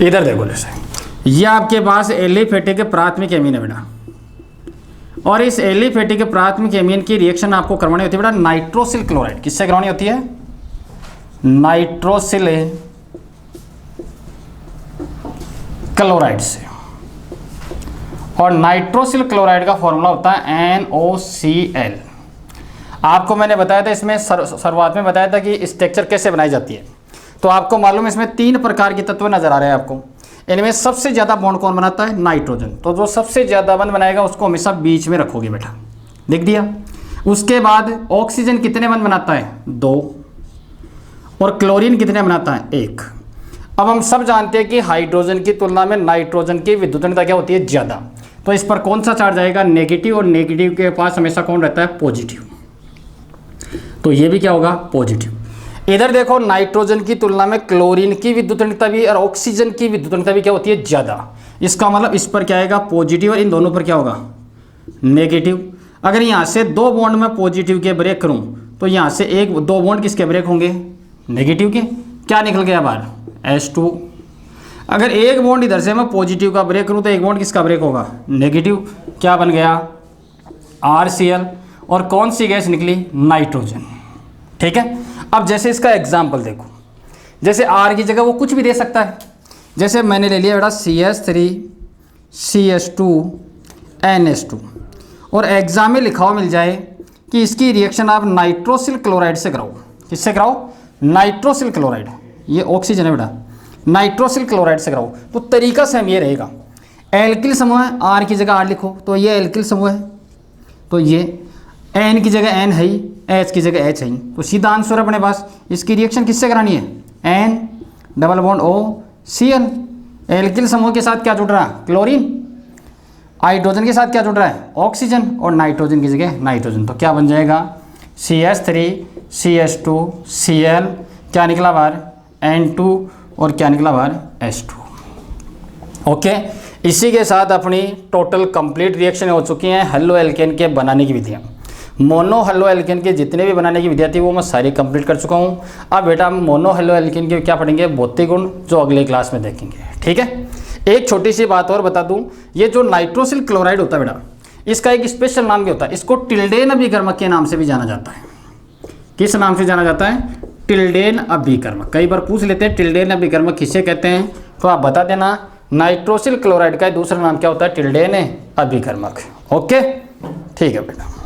इधर देखो, जैसे ये आपके पास एलिफेटिक प्राथमिक एमीन है बेटा, और इस एलिफेटिक प्राथमिक एमीन की रिएक्शन आपको करवानी होती है बेटा नाइट्रोसिल क्लोराइड। किससे करवानी होती है, नाइट्रोसिल क्लोराइड से। और नाइट्रोसिल क्लोराइड का फॉर्मूला होता है NOCl। आपको मैंने बताया था इसमें शुरुआत में बताया था कि स्ट्रक्चर कैसे बनाई जाती है। तो आपको मालूम है इसमें 3 प्रकार के तत्व नजर आ रहे हैं आपको। इनमें सबसे ज़्यादा बॉन्ड कौन बनाता है, नाइट्रोजन। तो जो सबसे ज़्यादा बॉन्ड बनाएगा उसको हमेशा बीच में रखोगे बेटा, लिख दिया। उसके बाद ऑक्सीजन कितने बॉन्ड बनाता है, 2। और क्लोरीन कितने बनाता है, 1। अब हम सब जानते हैं कि हाइड्रोजन की तुलना में नाइट्रोजन की विद्युतनीयता क्या होती है, ज़्यादा। तो इस पर कौन सा चार्ज आएगा, नेगेटिव। और नेगेटिव के पास हमेशा कौन रहता है, पॉजिटिव। तो ये भी क्या होगा, पॉजिटिव। इधर देखो नाइट्रोजन की तुलना में क्लोरीन की विद्युतनीयता भी और ऑक्सीजन की विद्युतनीयता भी क्या होती है, ज़्यादा। इसका मतलब इस पर क्या आएगा, पॉजिटिव, और इन दोनों पर क्या होगा, नेगेटिव। अगर यहाँ से 2 बॉन्ड में पॉजिटिव के ब्रेक करूँ तो यहाँ से 1-2 बॉन्ड किसके ब्रेक होंगे, नेगेटिव के। क्या निकल गया बाहर, H2। अगर 1 बॉन्ड इधर से मैं पॉजिटिव का ब्रेक करूँ तो 1 बॉन्ड किसका ब्रेक होगा, नेगेटिव। क्या बन गया, RCl। और कौन सी गैस निकली, नाइट्रोजन। ठीक है। अब जैसे इसका एग्जाम्पल देखो, जैसे R की जगह वो कुछ भी दे सकता है। जैसे मैंने ले लिया बेटा CH3CH2NH2, और एग्जाम में लिखा हुआ मिल जाए कि इसकी रिएक्शन आप नाइट्रोसिल क्लोराइड से कराओ। किससे कराओ, नाइट्रोसिल क्लोराइड। ये ऑक्सीजन है बेटा, नाइट्रोसिल क्लोराइड से कराओ। तो तरीका सेम ये रहेगा, एल्किल समूह है, R की जगह R लिखो तो ये एल्किल समूह है, तो ये N की जगह N है ही, H की जगह H है ही। तो सीधा आंसर है अपने पास। इसकी रिएक्शन किससे करानी है, N double bond OCl। Alkyl समूह के साथ क्या जुड़ रहा है, क्लोरीन। हाइड्रोजन के साथ क्या जुड़ रहा है, ऑक्सीजन। और नाइट्रोजन की जगह नाइट्रोजन। तो क्या बन जाएगा, CH3CH2Cl, क्या निकला बाहर, N2 और क्या निकला बाहर H2। ओके, इसी के साथ अपनी टोटल कंप्लीट रिएक्शन हो चुकी हैं हेलो एल्केन के बनाने की विधियाँ। मोनो हेलो एल्केन के जितने भी बनाने की विधियाँ थी वो मैं सारी कंप्लीट कर चुका हूँ। अब बेटा हम मोनो हेलो एल्केन के क्या पढ़ेंगे, भौतिक गुण, जो अगले क्लास में देखेंगे। ठीक है, एक छोटी सी बात और बता दूँ, ये जो नाइट्रोसिल क्लोराइड होता है बेटा, इसका एक स्पेशल नाम भी होता है, इसको टिल्डेन अभिकर्मक के नाम से भी जाना जाता है। किस नाम से जाना जाता है, टिल्डेन अभिकर्मक। कई बार पूछ लेते हैं टिल्डेन अभिकर्मक किसे कहते हैं, तो आप बता देना। नाइट्रोसिल क्लोराइड का दूसरा नाम क्या होता है, टिल्डेन अभिकर्मक। ओके, ठीक है बेटा।